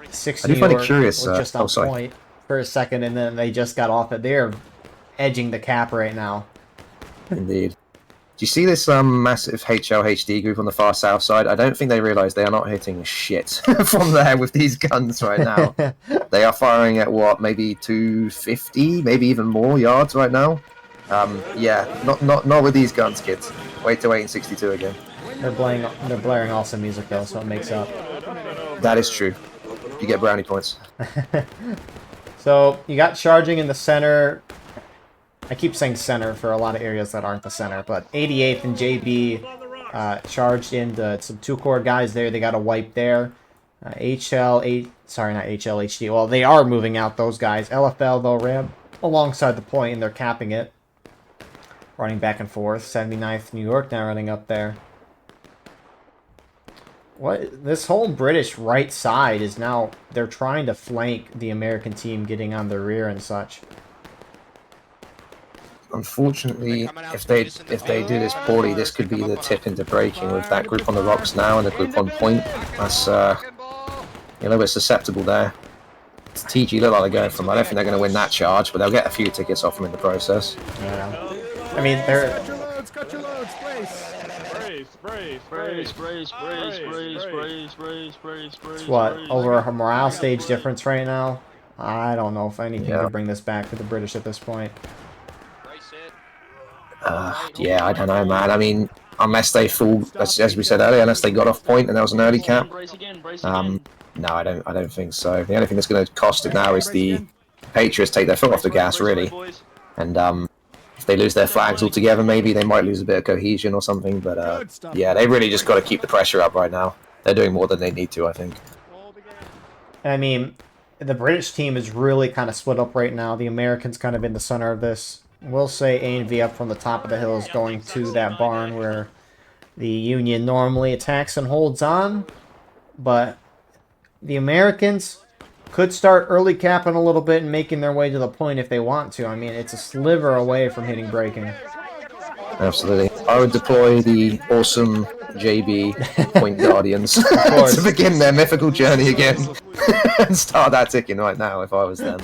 60 I do find it curious, were just on point for a second, and then they just got off it. They're edging the cap right now. Indeed. Do you see this massive HL-HD group on the far south side? I don't think they realise they are not hitting shit from there with these guns right now. They are firing at, what, maybe 250, maybe even more yards right now? Yeah, not with these guns, kids. Wait till 862 again. They're blaring awesome music, though, so it makes up. That is true. You get brownie points. So, you got charging in the center. I keep saying center for a lot of areas that aren't the center, but 88th and JB charged into some 2-core guys there. They got a wipe there. Sorry, not HL, HD. Well, they are moving out those guys. LFL, though, ran alongside the point, and they're capping it. Running back and forth. 79th New York now running up there. What? This whole British right side is now, they're trying to flank the American team getting on the rear and such. Unfortunately, if they do this poorly, this could be the tip into breaking with that group on the rocks now and the group on point. That's a little bit susceptible there. TG look like they're going from. I don't think they're going to win that charge, but they'll get a few tickets off them in the process. Yeah. I mean, they're... It's what, over a morale stage difference right now? I don't know if anything could bring this back for the British at this point. Yeah, I don't know, man. I mean, unless they fall, as we said earlier, unless they got off point and there was an early cap. No, I don't think so. The only thing that's going to cost it now is the Patriots take their foot off the gas, really. And if they lose their flags altogether, maybe they might lose a bit of cohesion or something. But yeah, they really just got to keep the pressure up right now. They're doing more than they need to, I think. I mean, the British team is really kind of split up right now. The Americans kind of in the center of this. We'll say A&V up from the top of the hills going to that barn where the Union normally attacks and holds on. But the Americans could start early capping a little bit and making their way to the point if they want to. I mean, it's a sliver away from hitting breaking. Absolutely. I would deploy the awesome JB Point Guardians to begin their mythical journey again and start that ticking right now if I was them.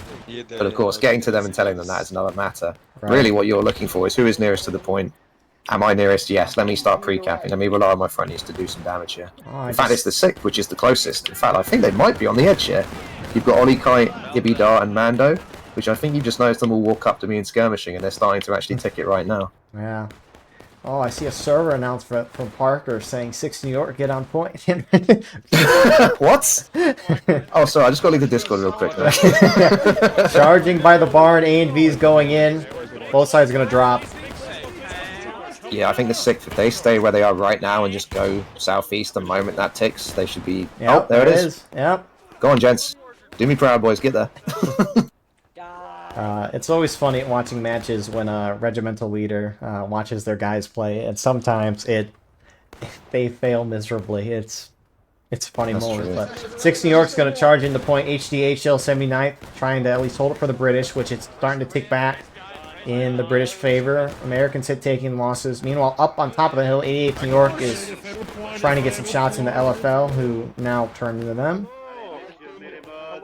But of course, getting to them and telling them that is another matter. Right. Really what you're looking for is who is nearest to the point. Am I nearest? Yes. Let me start pre-capping. Let me rely on my friendlies to do some damage here. In fact, it's the 6th, which is the closest. In fact, I think they might be on the edge here. You've got Oli Kite, Ibidar, and Mando, which I think you just noticed them all walk up to me in skirmishing, and they're starting to actually tick it right now. Yeah. Oh, I see a server announcement from Parker saying 6 New York, get on point. What? Oh, sorry, I just got to leave the Discord real quick. Charging by the barn, A&V's going in. Both sides are going to drop. Yeah, I think the 6th, if they stay where they are right now and just go southeast the moment that ticks, they should be... Yep, oh, there it is. Yep. Go on, gents. Do me proud, boys. Get there. It's always funny watching matches when a regimental leader watches their guys play, and sometimes they fail miserably. It's a funny moment. But 6 New York's going to charge into point. HDHL 79th, trying to at least hold it for the British, which it's starting to tick back in the British favor. Americans taking losses. Meanwhile, up on top of the hill, 88th New York is trying to get some shots into LFL, who now turn into them.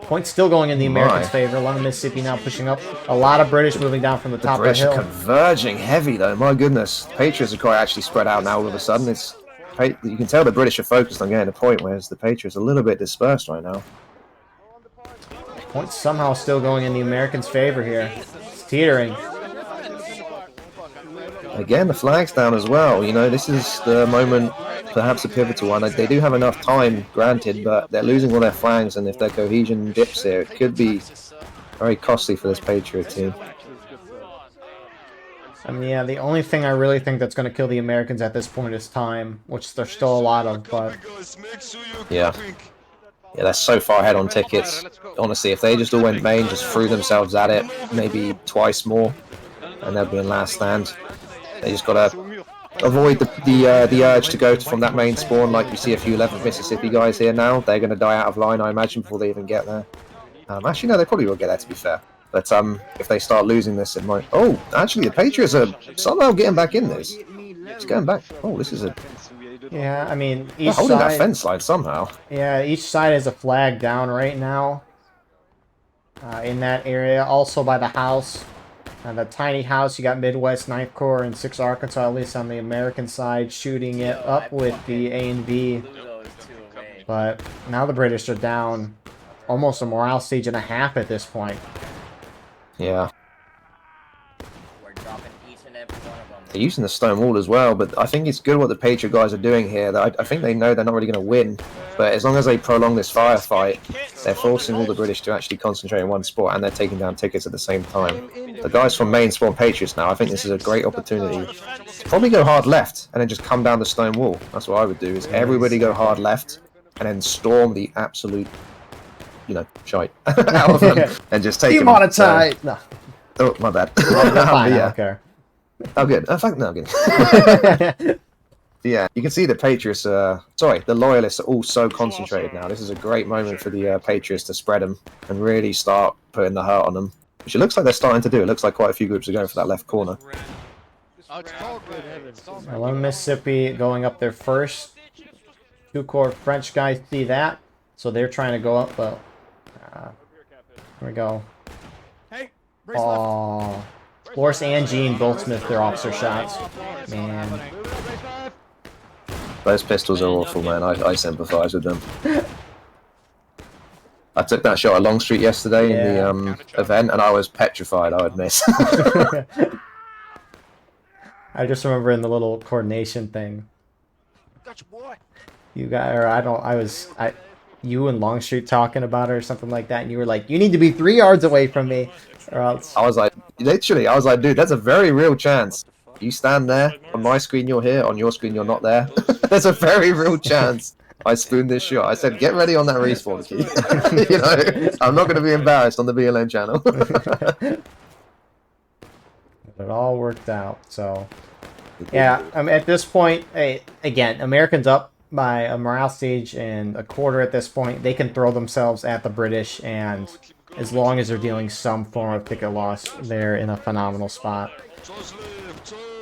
Points still going in the Americans' favor. A lot of Mississippi now pushing up. A lot of British moving down from the top of the hill. The British converging heavy, though. My goodness. The Patriots are quite actually spread out now all of a sudden. You can tell the British are focused on getting a point, whereas the Patriots are a little bit dispersed right now. Points somehow still going in the Americans' favor here. It's teetering. Again, the flag's down as well. You know, this is the moment, perhaps a pivotal one. They do have enough time, granted, but they're losing all their flags, and if their cohesion dips here, it could be Very costly for this Patriot team. I mean, yeah, the only thing I really think that's going to kill the Americans at this point is time, which there's still a lot of, but... Yeah. Yeah, they're so far ahead on tickets. Honestly, if they just all went main, just threw themselves at it, maybe twice more, and they'll be in last stand. They just gotta avoid the urge to go from that main spawn, like you see a few 11th Mississippi guys here now. They're gonna die out of line, I imagine, before they even get there. Actually, no, they probably will get there, to be fair. But if they start losing this, it might... Oh, actually, the Patriots are somehow getting back in this. It's going back. Oh, this is a... Yeah, I mean, each They're holding side... that fence line somehow. Yeah, each side has a flag down right now. In that area. Also by the house. The tiny house, you got Midwest, 9th Corps, and 6 Arkansas, at least on the American side, shooting it up with the A and B. But now the British are down almost a morale stage and a half at this point. Yeah. They're using the stone wall as well, but I think it's good what the Patriot guys are doing here. I think they know they're not really going to win, but as long as they prolong this firefight, they're forcing all the British to actually concentrate in one spot, and they're taking down tickets at the same time. The guys from main spawn Patriots now, I think this is a great opportunity to probably go hard left and then just come down the stone wall. That's what I would do, is everybody go hard left and then storm the absolute, you know, shite out of them and just take them. Demonetized! No. Oh, my bad. Fine, I don't care. Oh, good. In fact, no, I'm kidding. Yeah, you can see the Patriots, sorry, the Loyalists are all so concentrated now. This is a great moment for the Patriots to spread them and really start putting the hurt on them, which it looks like they're starting to do. It looks like quite a few groups are going for that left corner. 11 Mississippi going up there first. 2 Corps French guys see that, so they're trying to go up, but here we go. Oh, Force and Gene both missed their officer shots. Man. Those pistols are awful, man. I sympathise with them. I took that shot at Longstreet yesterday in the event, and I was petrified I would miss. I just remember in the little coordination thing. You got, or you and Longstreet talking about it or something like that, and you were like, "You need to be 3 yards away from me, or else." I was like, literally, I was like, dude, that's a very real chance. You stand there, on my screen you're here, on your screen you're not there. There's a very real chance. I spooned this shot. I said, get ready on that respawn key. You know, I'm not going to be embarrassed on the BLN channel. It all worked out, so... Yeah, at this point, again, Americans up by a morale stage and a quarter at this point. They can throw themselves at the British, and as long as they're dealing some form of ticket loss, they're in a phenomenal spot.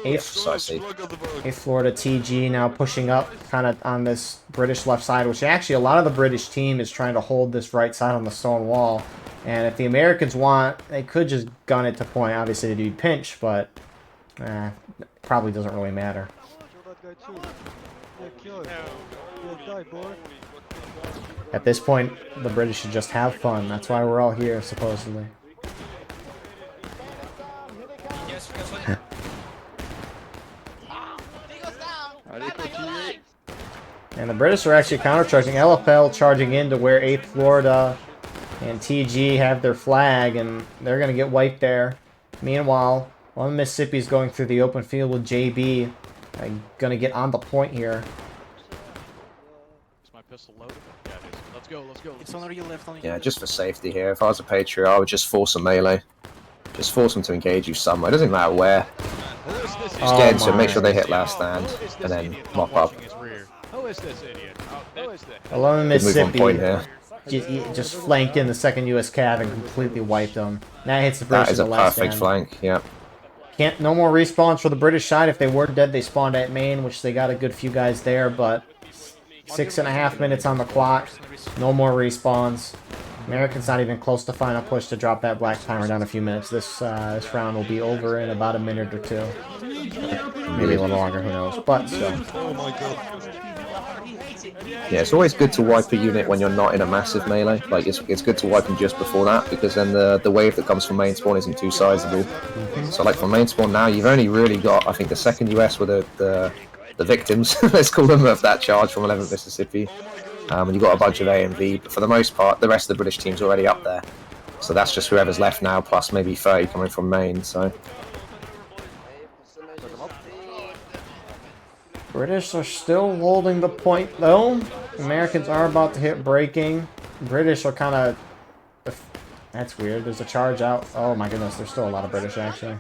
8th Florida TG now pushing up kind of on this British left side, which actually a lot of the British team is trying to hold this right side on the stone wall. And if the Americans want, they could just gun it to point. Obviously, they'd pinch, but probably doesn't really matter. At this point, the British should just have fun. That's why we're all here, supposedly. And the British are actually countercharging. LFL charging into where 8th Florida and TG have their flag, and they're going to get wiped there. Meanwhile, one Mississippi is going through the open field with JB. Going to get on the point here. Is my pistol loaded? Yeah, it is. Let's go, let's go. It's on your left, on your Yeah, just for safety here. If I was a Patriot, I would just force a melee. Just force them to engage you somewhere. It doesn't matter where. Just get into it, make sure they hit last stand, and then mop up. Who is this idiot? Who is this? 11 Mississippi Move on point here. just flanked in the 2nd U.S. Cav and completely wiped them. That hits the British. That is a in the last perfect stand. flank, yeah. No more respawns for the British side. If they were dead, they spawned at main, which they got a good few guys there, but 6.5 minutes on the clock. No more respawns. Americans not even close to final push to drop that black timer down a few minutes. This round will be over in about a minute or two. Maybe a little longer, who knows. But still. Oh my god. Yeah, it's always good to wipe a unit when you're not in a massive melee. Like, it's good to wipe them just before that, because then the wave that comes from main spawn isn't too sizable. So, like, from main spawn now, you've only really got, I think, the 2nd US were the victims, let's call them, of that charge from 11th Mississippi. And you've got a bunch of A and B, but for the most part, the rest of the British team's already up there. So that's just whoever's left now, plus maybe 30 coming from main. So British are still holding the point, though. Americans are about to hit breaking. British are kind of... That's weird. There's a charge out. Oh my goodness, there's still a lot of British, actually.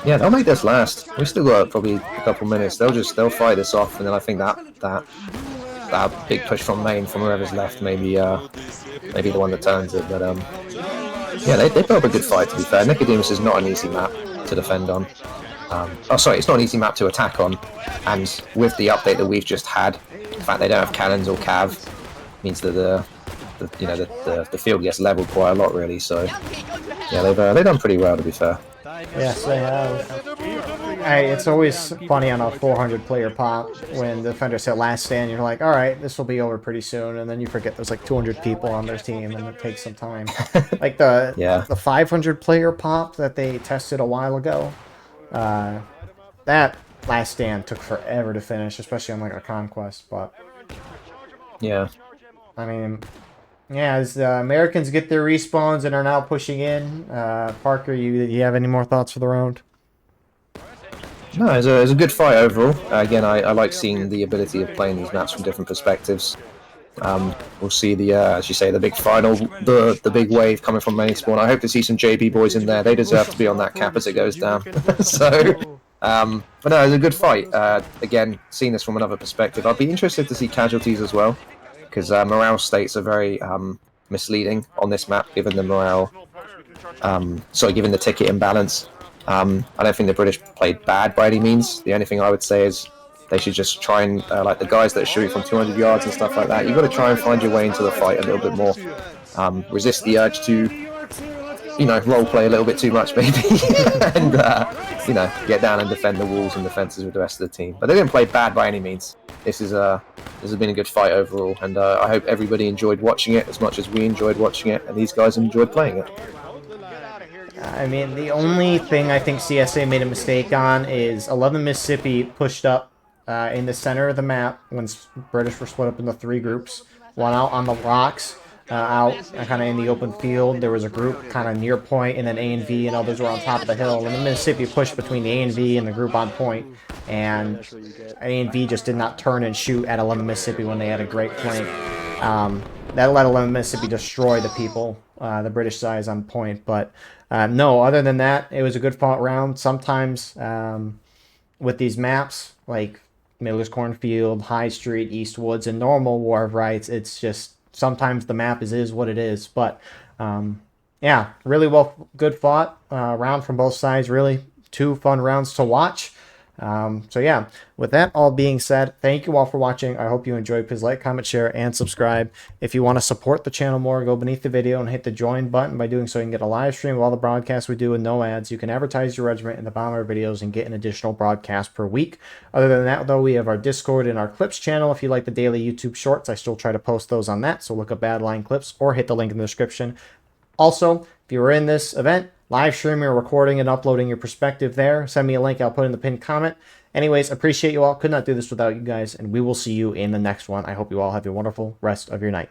yeah, they'll make this last. We still got probably a couple minutes. They'll fight this off, and then I think that big push from main from whoever's left maybe the one that turns it. But yeah, they put up a good fight, to be fair. Nicodemus is not an easy map to defend on. Oh, sorry, it's not an easy map to attack on. And with the update that we've just had, the fact they don't have cannons or cav means that the field gets leveled quite a lot, really. So yeah, they've done pretty well, to be fair. Yes, they have. Hey, it's always funny on a 400 player pop when the defenders hit last stand. You're like, all right, this will be over pretty soon, and then you forget there's like 200 people on their team, and it takes some time. Like the 500 player pop that they tested a while ago. That last stand took forever to finish, especially on like a conquest. But yeah, I mean, yeah, as the Americans get their respawns and are now pushing in, Parker, you have any more thoughts for the round? No, it was a good fight overall. Again, I like seeing the ability of playing these maps from different perspectives. We'll see as you say, the big final, the big wave coming from main spawn. I hope to see some JB boys in there. They deserve to be on that cap as it goes down. So, but no, it was a good fight. Again, seeing this from another perspective, I'd be interested to see casualties as well, because morale states are very misleading on this map, given the morale, given the ticket imbalance. I don't think the British played bad by any means. The only thing I would say is they should just try and, like the guys that are shooting from 200 yards and stuff like that, you've got to try and find your way into the fight a little bit more. Resist the urge to, role play a little bit too much, maybe, and, get down and defend the walls and defenses with the rest of the team. But they didn't play bad by any means. This has been a good fight overall, and I hope everybody enjoyed watching it as much as we enjoyed watching it, and these guys enjoyed playing it. I mean, the only thing I think CSA made a mistake on is 11 Mississippi pushed up in the center of the map when British were split up into 3 groups. One out on the rocks, out kind of in the open field. There was a group kind of near point, and then A and V and others were on top of the hill. And the Mississippi pushed between the A and V and the group on point. And A and V just did not turn and shoot at 11 Mississippi when they had a great flank. That let 11 Mississippi destroy the people, the British sides on point. But no, other than that, it was a good fought round. Sometimes with these maps, like Miller's Cornfield, High Street, East Woods, and normal War of Rights, it's just sometimes the map is what it is. But yeah, really good fought round from both sides. Really 2 fun rounds to watch. So yeah, with that all being said, thank you all for watching. I hope you enjoyed. Please like, comment, share, and subscribe. If you want to support the channel more, go beneath the video and hit the join button. By doing so, you can get a live stream of all the broadcasts we do with no ads. You can advertise your regiment in the bottom of our videos and get an additional broadcast per week. Other than that, though, we have our Discord and our Clips channel. If you like the daily YouTube shorts, I still try to post those on that. So look up Badline Clips or hit the link in the description. Also, if you were in this event, live streaming or recording and uploading your perspective there, send me a link. I'll put in the pinned comment. Anyways, appreciate you all. Could not do this without you guys, and we will see you in the next one. I hope you all have a wonderful rest of your night.